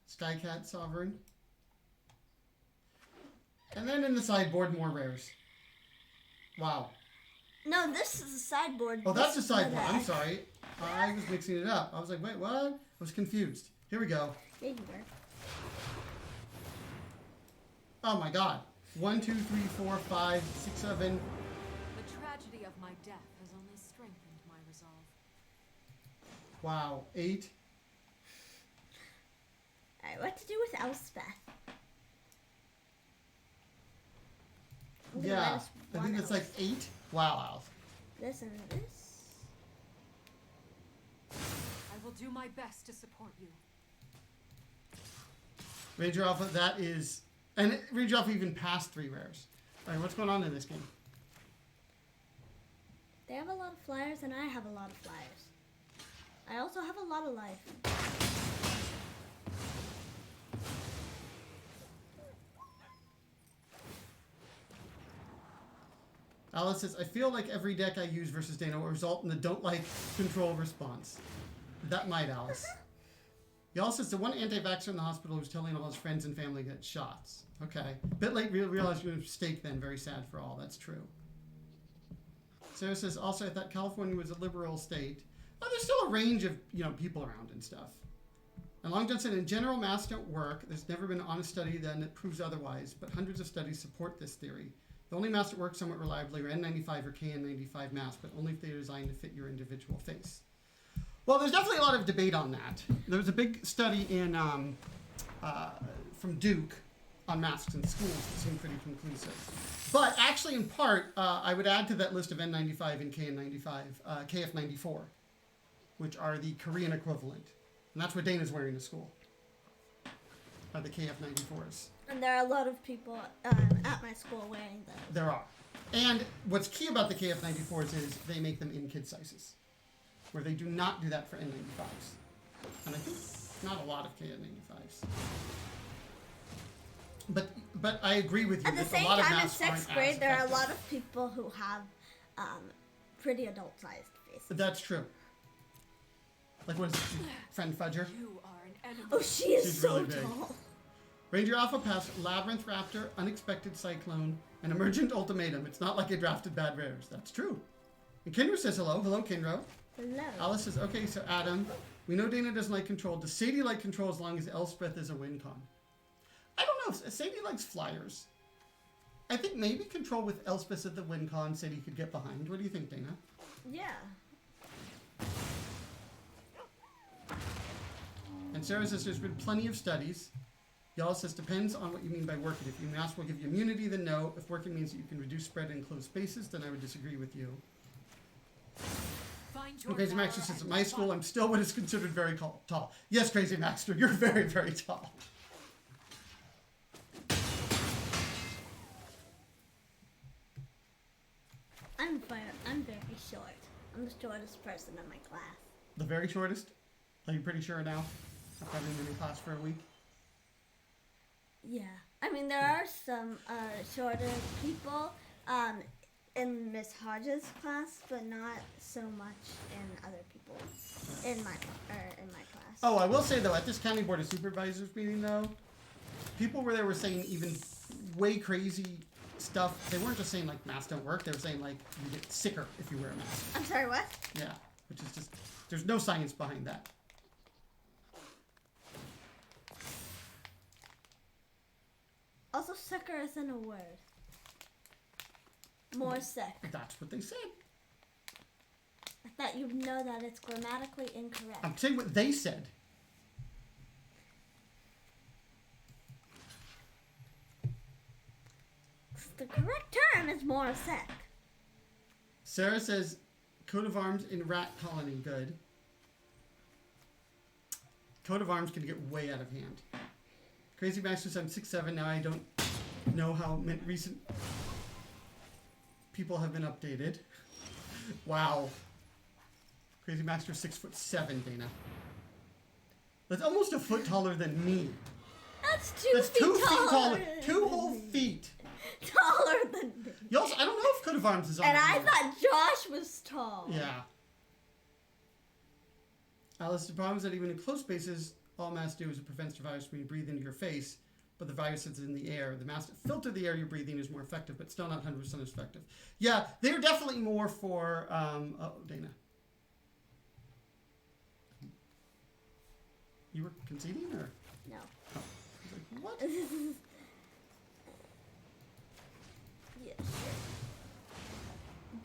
Skycat Sovereign. And then in the sideboard, more rares. Wow. No, this is a sideboard. Oh, that's a This is sideboard. I'm deck. sorry. I was mixing it up. I was like, wait, what? I was confused. Here we go. Yeah, you were. Oh my god. 1, 2, 3, 4, 5, 6, 7. The tragedy of my death has only strengthened my resolve. Wow. 8. Alright, what to do with Elspeth? I'm gonna Yeah. minus I one think it's like Elspeth. 8. Wow, Alf. This and this. I will do my best to support you. Ranger Alpha, that is... And Ranger Alpha even passed 3 rares. Alright, what's going on in this game? They have a lot of flyers and I have a lot of flyers. I also have a lot of life. Alice says, I feel like every deck I use versus Dana will result in the don't like control response. That might, Alice. Y'all says the one anti-vaxxer in the hospital who's telling all his friends and family to get shots. Okay. Bit late realized you made a mistake then. Very sad for all. That's true. Sarah says, also I thought California was a liberal state. Oh, there's still a range of, people around and stuff. And Long John said, in general, masks don't work. There's never been an honest study that proves otherwise, but hundreds of studies support this theory. The only masks that work somewhat reliably are N95 or KN95 masks, but only if they're designed to fit your individual face. Well, there's definitely a lot of debate on that. There was a big study in from Duke on masks in schools that seemed pretty conclusive. But actually, in part, I would add to that list of N95 and KN95, KF94, which are the Korean equivalent. And that's what Dana's wearing to school, are the KF94s. And there are a lot of people at my school wearing those. There are. And what's key about the KF94s is they make them in kid sizes, where they do not do that for N95s. And I think not a lot of KN95s. But I agree with you. At the that same a lot of time, in masks aren't 6th as grade, there are a effective. lot of people who have pretty adult-sized faces. That's true. Like what is it? Friend Fudger? You are an enemy. Oh, she is She's so really big. tall. Ranger Alpha passed Labyrinth Raptor, Unexpected Cyclone, and Emergent Ultimatum. It's not like I drafted bad rares. That's true. And Kinro says hello. Hello, Kinro. Hello. Alice says, okay, so Adam, we know Dana doesn't like control. Does Sadie like control as long as Elspeth is a win con? don't know. Sadie likes flyers. I think maybe control with Elspeth at the win con Sadie could get behind. What do you think, Dana? Yeah. And Sarah says there's been plenty of studies. Y'all says depends on what you mean by working. If you mask will give you immunity, then no. If working means that you can reduce spread in closed spaces, then I would disagree with you. Crazy Maxter says at my school I'm still what is considered very tall. Yes, Crazy Maxter, you're very, very tall. I'm very short. I'm the shortest person in my class. The very shortest? Are you pretty sure now? I've been in class for a week. Yeah. I mean, there are some shorter people in Miss Hodges' class, but not so much in other people in my class. Oh, I will say though, at this county board of supervisors meeting though, people were saying even way crazy stuff. They weren't just saying like masks don't work. They were saying like you get sicker if you wear a mask. I'm sorry, what? Yeah, which is just there's no science behind that. Also, sicker isn't a word. More sick. That's what they said. I thought you'd know that it's grammatically incorrect. I'm saying what they said. The correct term is more sick. Sarah says coat of arms in rat colony good. Coat of arms can get way out of hand. Crazy Max says I'm 6'7". Now I don't know how recent people have been updated. Wow. Crazy Master 6'7", Dana. That's almost a foot taller than me. That's That's 2 feet taller. 2 whole feet. Taller than me. You also, I don't know if coat of arms is on. And I there. thought Josh was tall. Yeah. Alice, the problem is that even in close spaces, all masks do is it prevents the virus from being breathed into your face, but the virus is in the air. The masks that filter the air you're breathing is more effective, but still not 100% as effective. Yeah, they're definitely more for, oh, Dana. You were conceding, or? No. Oh. I was like, what? Yeah,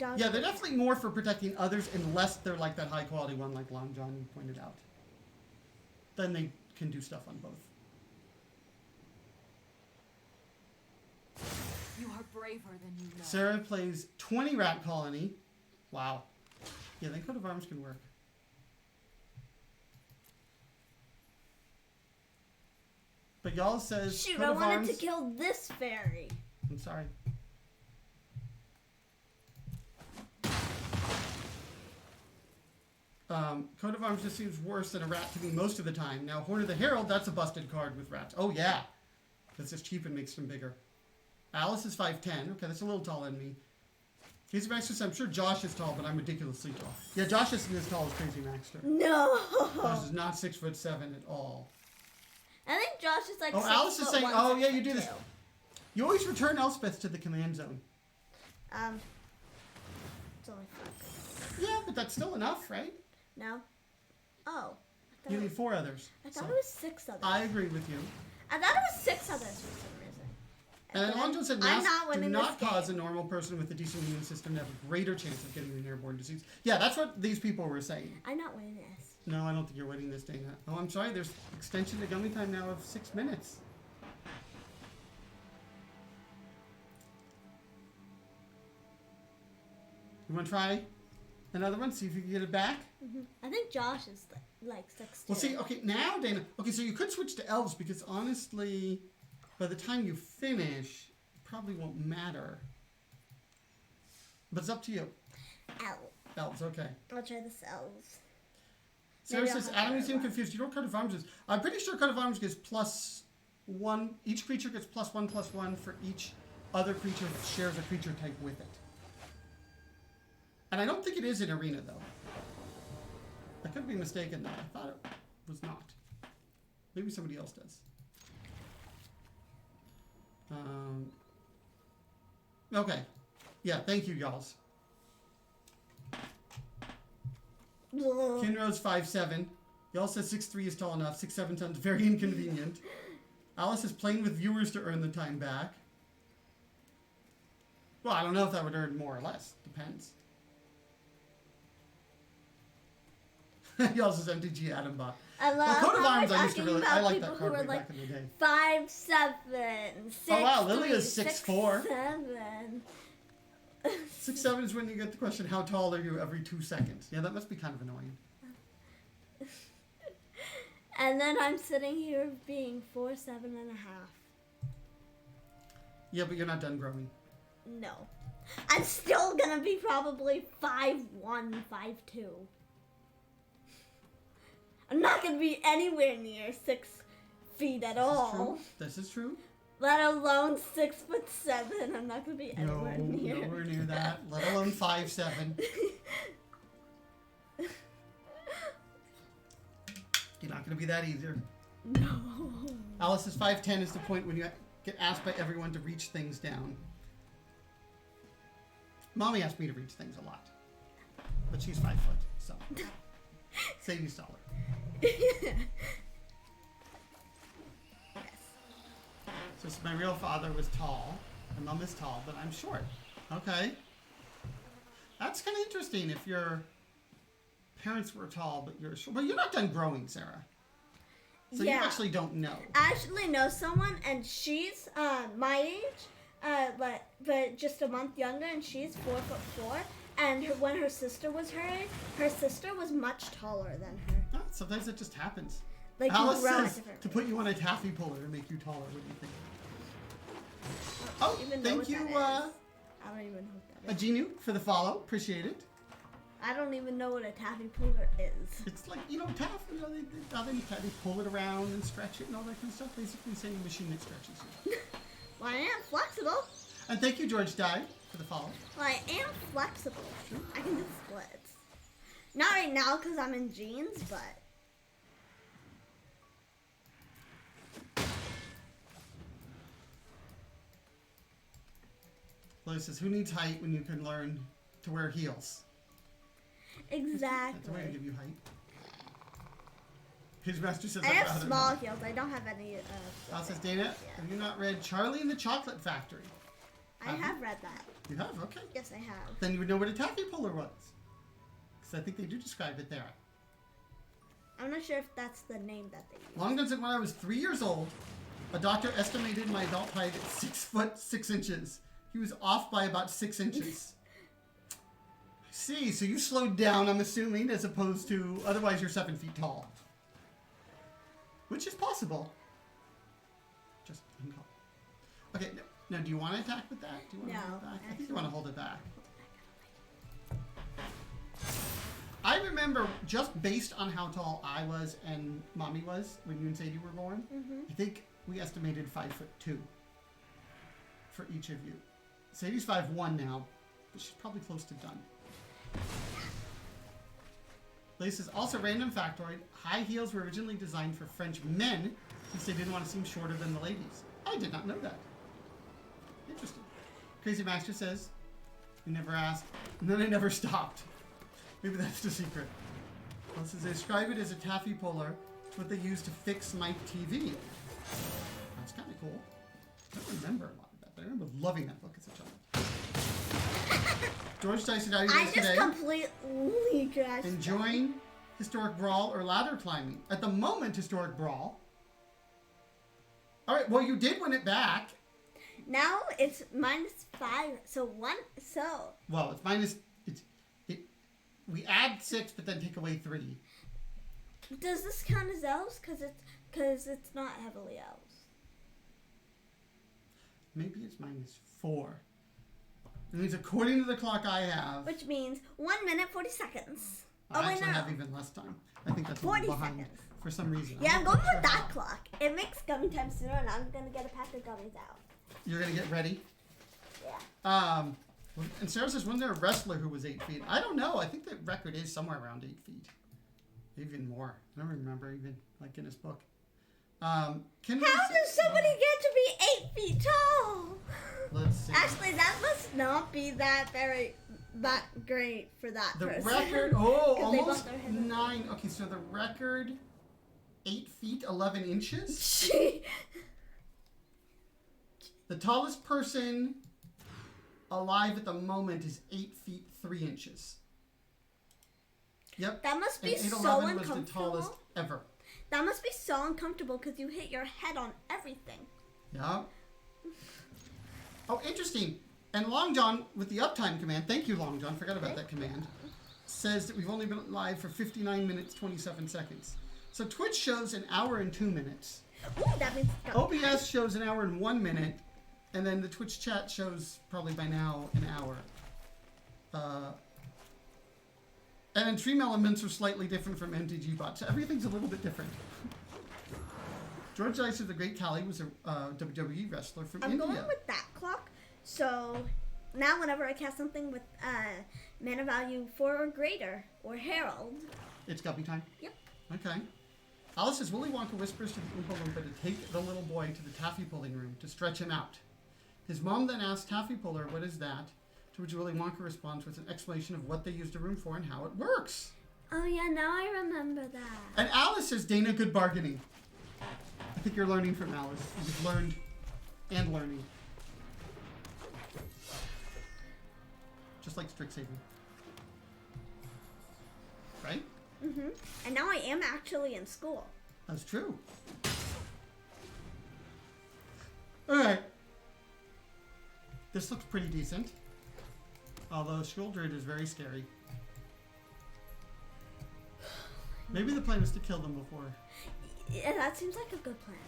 sure. Yeah, they're definitely more for protecting others unless they're like that high quality one like Long John pointed out. Then they can do stuff on both. You are braver than you know. Sarah plays 20 rat colony. Wow. Yeah, then coat of arms can work. But y'all says shoot, coat I of wanted arms. to kill this fairy. I'm sorry. Coat of Arms just seems worse than a rat to me most of the time. Now, Horn of the Herald, that's a busted card with rats. Oh, yeah. That's just cheap and makes them bigger. Alice is 5'10". Okay, that's a little taller than me. Crazy Maxter, I'm sure Josh is tall, but I'm ridiculously tall. Yeah, Josh isn't as tall as Crazy Maxter. No. Josh is not 6'7" at all. I think Josh is like. Oh, 6'1", Alice is saying, oh, yeah, you do this. 6'2". You always return Elspeth to the command zone. It's only 5. Yeah, but that's still enough, right? No. Oh. You need 4 others. I thought it was 6 others. I agree with you. I thought it was 6 others for some reason. And Long John said I'm masks not do winning not this cause game. a normal person with a decent immune system to have a greater chance of getting an airborne disease. Yeah, that's what these people were saying. I'm not winning this. No, I don't think you're winning this, Dana. Oh, I'm sorry. There's extension to gummy time now of 6 minutes. You want to try another one? See if you can get it back? Mm-hmm. I think Josh is like 6'2". Well, see, okay, now, Dana. Okay, so you could switch to Elves because honestly, by the time you finish, it probably won't matter. But it's up to you. Elves, okay. I'll try this Elves. Sarah Maybe I'll says, have Adam, you to seem confused. You know what Coat of Arms is? I'm pretty sure Coat of Arms gets +1. Each creature gets +1/+1 for each other creature that shares a creature type with it. And I don't think it is in Arena, though. I could be mistaken, though. I thought it was not. Maybe somebody else does. Okay. Yeah, thank you, y'alls. Kinro's 5'7". Y'all says 6'3" is tall enough. 6'7" sounds very inconvenient. Alice is playing with viewers to earn the time back. Well, I don't know if that would earn more or less. Depends. He also says MTG Adam Bot. I love Well, Coat of how Arms, we're I used to talking really, about I like people that who card are way like back in the day. 5'7", 6'3", Oh wow, Lily is 6'4". 6'7". 6'7" is when you get the question, how tall are you every 2 seconds? Yeah, that must be kind of annoying. And then I'm sitting here being 4'7.5". Yeah, but you're not done growing. No. I'm still gonna be probably 5'1", 5'2". I'm not gonna be anywhere near 6 feet at all. This is true. Let alone 6'7". I'm not gonna be No, anywhere near. nowhere near that. Let alone 5'7". You're not gonna be that either. No. Alice's 5'10" is the point when you get asked by everyone to reach things down. Mommy asked me to reach things a lot. But she's 5 foot, so. Sadie's taller. So my real father was tall. My mom is tall, but I'm short. Okay. That's kind of interesting if your parents were tall, but you're short. But you're not done growing, Sarah. So you actually don't know. I actually know someone, and she's my age, but just a month younger, and she's 4'4". And when her sister was her age, her sister was much taller than her. Oh, sometimes it just happens. Like Alice you grow says to put you on a taffy puller to make you taller. What do you think? Oh, thank you, I don't even know what that is. Agenu, for the follow. Appreciate it. I don't even know what a taffy puller is. It's like, taffy, they pull it around and stretch it and all that kind of stuff. Basically saying a machine that stretches you. Well, I am flexible. And thank you, George Dye, for the follow. Well, I am flexible. Sure. I can do splits. Not right now because I'm in jeans, but... Lois says, who needs height when you can learn to wear heels? Exactly. That's a way to give you height. His master says, I have small heels. I don't have any. Al says, Dana, have you not read Charlie and the Chocolate Factory? I have read that. You have? Okay. Yes, I have. Then you would know what a taffy puller was. Because I think they do describe it there. I'm not sure if that's the name that they use. Long ago, when I was 3 years old, a doctor estimated my adult height at 6 foot 6 inches. He was off by about 6 inches. I see. So you slowed down, I'm assuming, as opposed to, otherwise you're 7 feet tall. Which is possible. Just uncall. Okay, now do you want to attack with that? Do you want to hold it back? I think you want to hold it back. I remember, just based on how tall I was and Mommy was when you and Sadie were born, I think we estimated 5'2" for each of you. Sadie's 5'1" now, but she's probably close to done. Lace says, also random factoid, high heels were originally designed for French men since they didn't want to seem shorter than the ladies. I did not know that. Interesting. Crazy Master says, you never asked, and then I never stopped. Maybe that's the secret. Well, says they describe it as a taffy puller. It's what they use to fix my TV. That's kind of cool. I don't remember a lot of that, but I remember loving that book as a child. George Tyson, how are you guys today? I just completely crashed. Enjoying Historic Brawl or ladder climbing? At the moment, Historic Brawl. All right, well, you did win it back. Now it's -5, so Well, it's minus... We add 6, but then take away 3. Does this count as elves? Because it's not heavily elves. Maybe it's -4. It means according to the clock I have... Which means 1 minute, 40 seconds. I actually have even less time. I think that's 40 behind seconds. For some reason. Yeah, I'm going with that clock. It makes gummy time sooner, and I'm going to get a pack of gummies out. You're going to get ready? Yeah. And Sarah says, wasn't there a wrestler who was 8 feet? I don't know. I think the record is somewhere around 8 feet. Even more. I don't remember even, like, in his book. How does somebody get to be 8 feet tall? Let's see. Actually, that must not be that great for that person. The record, almost 9. Okay, so the record, 8 feet, 11 inches? The tallest person alive at the moment is 8 feet 3 inches. Yep. That must be and so 8'11" was uncomfortable. the tallest ever. That must be so uncomfortable because you hit your head on everything. Yeah. Oh, interesting. And Long John with the uptime command, thank you Long John, forgot about that command, says that we've only been live for 59 minutes 27 seconds. So Twitch shows an hour and 2 minutes. Ooh, that means OBS shows an hour and 1 minute, and then the Twitch chat shows probably by now an hour. And then Stream Elements are slightly different from MTG bots. So everything's a little bit different. George Dice of the Great Khali was a WWE wrestler from India. I'm going with that clock. So now whenever I cast something with mana value 4 or greater, or Harald. It's guppy time? Yep. Okay. Alice says, Willy Wonka whispers to the Oompa Loompa to take the little boy to the taffy pulling room to stretch him out. His mom then asks Taffy Puller, what is that? To which Willy Wonka responds with an explanation of what they use the room for and how it works. Oh yeah, now I remember that. And Alice says, Dana, good bargaining. I think you're learning from Alice. You've learned and learning. Just like Strixhaven. Right? Mm-hmm. And now I am actually in school. That's true. Alright. This looks pretty decent. Although Shuldred is very scary. Maybe the plan is to kill them before. Yeah, that seems like a good plan.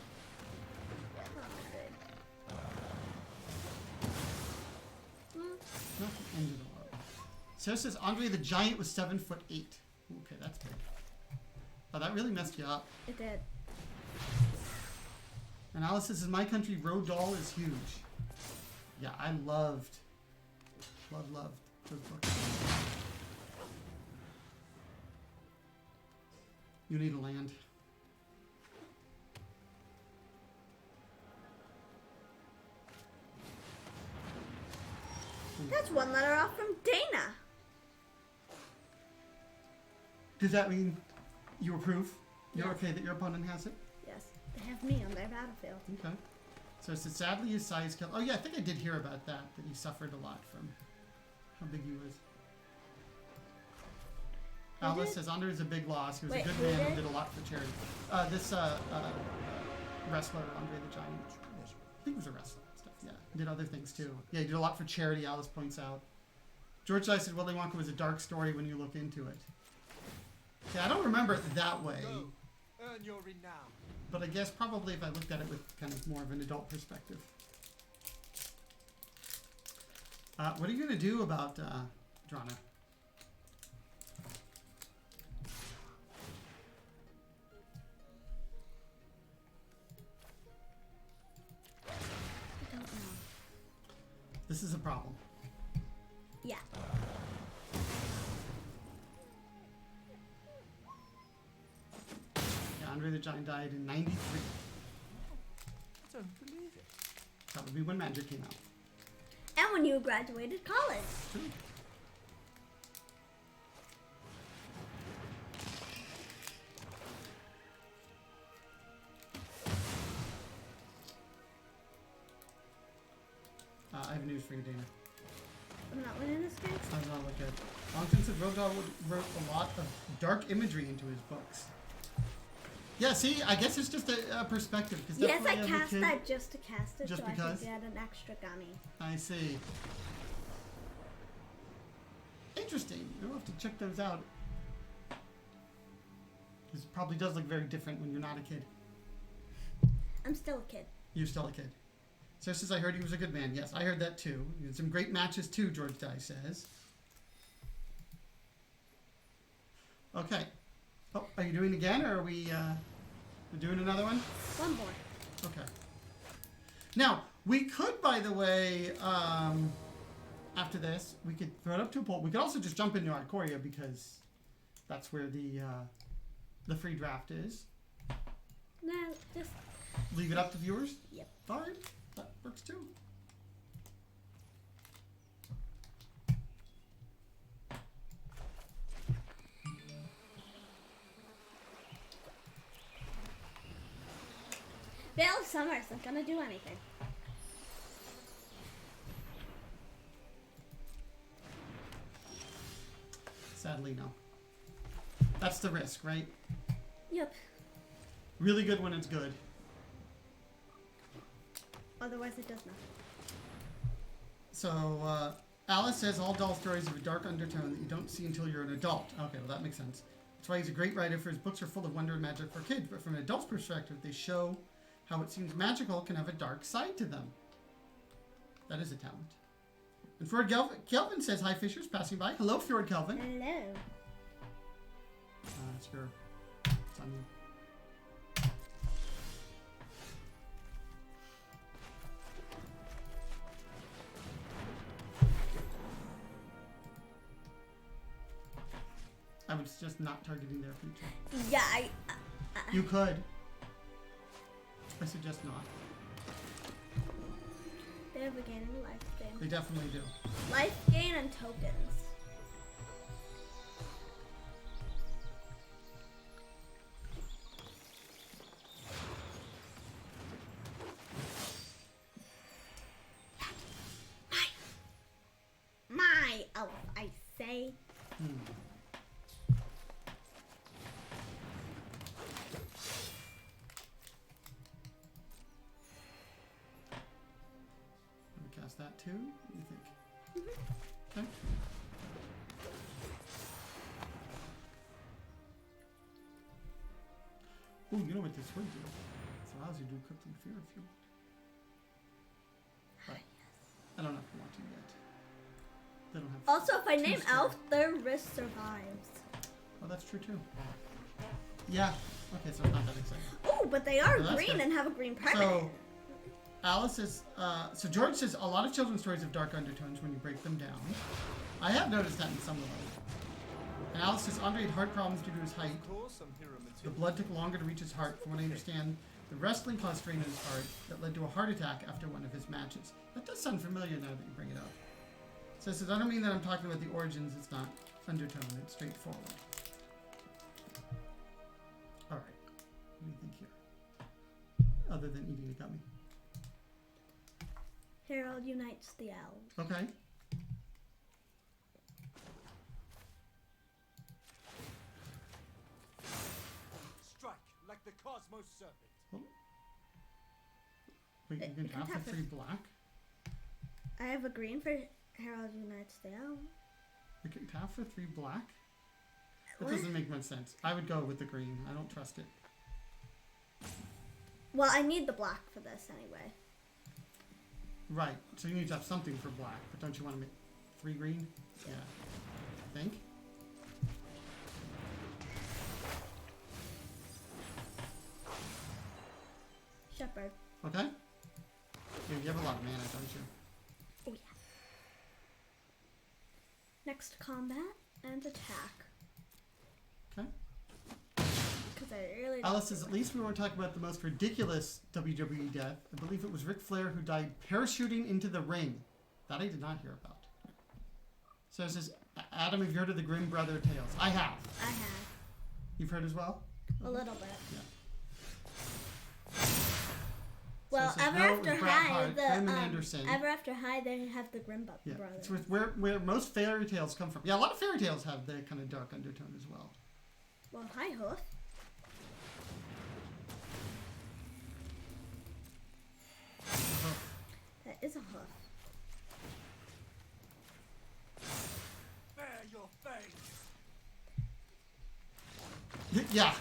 Not the end of the world. Sarah says Andre the Giant was 7'8". Okay, that's big. Oh, that really messed you up. It did. And Alice says, in my country, Road Doll is huge. Yeah, I loved those books. You need a land. That's one letter off from Dana. Does that mean you approve? You're Yes. okay that your opponent has it? Yes, they have me on their battlefield. Okay. So it said, sadly his size killed. Oh yeah, I think I did hear about that he suffered a lot from how big he was. Who Alice did? says, Andre is a big loss. He was Wait, a good who man and did? did a lot for charity. This wrestler, Andre the Giant. I think he was a wrestler and stuff. Yeah, he did other things too. Yeah, he did a lot for charity, Alice points out. George I said, Willy Wonka was a dark story when you look into it. Yeah, I don't remember it that way. Go, earn your renown. But I guess probably if I looked at it with kind of more of an adult perspective. What are you going to do about Drana? I don't know. This is a problem. Yeah. Yeah, Andre the Giant died in 93. I don't believe it. That would be when Magic came out. And when you graduated college. True. I have news for you, Dana. I'm not winning this game. I was not look at. Longton said Rodal wrote a lot of dark imagery into his books. Yeah, see, I guess it's just a perspective. Cause Yes, I definitely as a cast kid- that just to cast it Just so because? I could get an extra gummy. I see. Interesting. We'll have to check those out. This probably does look very different when you're not a kid. I'm still a kid. You're still a kid. Sarah says, I heard he was a good man. Yes, I heard that too. He had some great matches too, George Dye says. Okay. Oh, are you doing again, or are we doing another one? One more. Okay. Now, we could, by the way, after this, we could throw it up to a poll. We could also just jump into Ikoria because that's where the free draft is. No, just Leave it up to viewers? Yep. Fine. That works too. Veil of Summer isn't gonna do anything. Sadly, no. That's the risk, right? Yep. Really good when it's good. Otherwise, it does nothing. So, Alice says all doll stories have a dark undertone that you don't see until you're an adult. Okay, well that makes sense. That's why he's a great writer, for his books are full of wonder and magic for kids, but from an adult's perspective, they show how what seems magical can have a dark side to them. That is a talent. And Fjord Kelvin says, hi Fisher's passing by. Hello, Fjord Kelvin. Hello. It's on you. I would suggest not targeting their future. Yeah, You could. I suggest not. They have a gain and a life gain. They definitely do. Life gain and tokens. My elf, I say. Cast that too? What do you think? Okay. Ooh, you know what this would do? This allows you to do Crippling Fear if you want. But I don't know if you want to yet. They don't have. Also, if I two name scale. elf, their risk survives. Oh, that's true too. Yeah. Okay, so it's not that exciting. Oh, but they are Well, that's green good. and have a green permanent. So, Alice is, so George says a lot of children's stories have dark undertones when you break them down. I have noticed that in some of them. And Alice says Andre had heart problems due to his height. The blood took longer to reach his heart. From what I understand, the wrestling caused strain in his heart that led to a heart attack after one of his matches. That does sound familiar now that you bring it up. So it says, I don't mean that I'm talking about the origins. It's not undertone. It's straightforward. All right. What do you think here? Other than eating a gummy. Harald unites the elves. Okay. Strike like the cosmos serpent. Wait, you It can can tap tap for it. 3 black? I have a green for Harald unites the elves. You can tap for 3 black? That What? doesn't make much sense. I would go with the green. I don't trust it. Well, I need the black for this anyway. Right. So you need to have something for black, but don't you want to make 3 green? Yeah. I think. Shepherd. Okay. Yeah, you have a lot of mana, don't you? Oh yeah. Next combat and attack. Okay. Because I really don't Alice says, at least we won't talk about the most ridiculous WWE death. I believe it was Ric Flair who died parachuting into the ring. That I did not hear about. So it says, Adam, have you heard of the Grimm Brother tales? I have. I have You've heard as well? a little bit. Yeah. Well, it says, ever no, it after was Bret high, Hart, the Grimm and Anderson. ever after high, they have the Grimm Yeah, brothers. it's where most fairy tales come from. Yeah, a lot of fairy tales have the kind of dark undertone as well. Well, hi hoof. That is a hoof. Bare your face. Yeah,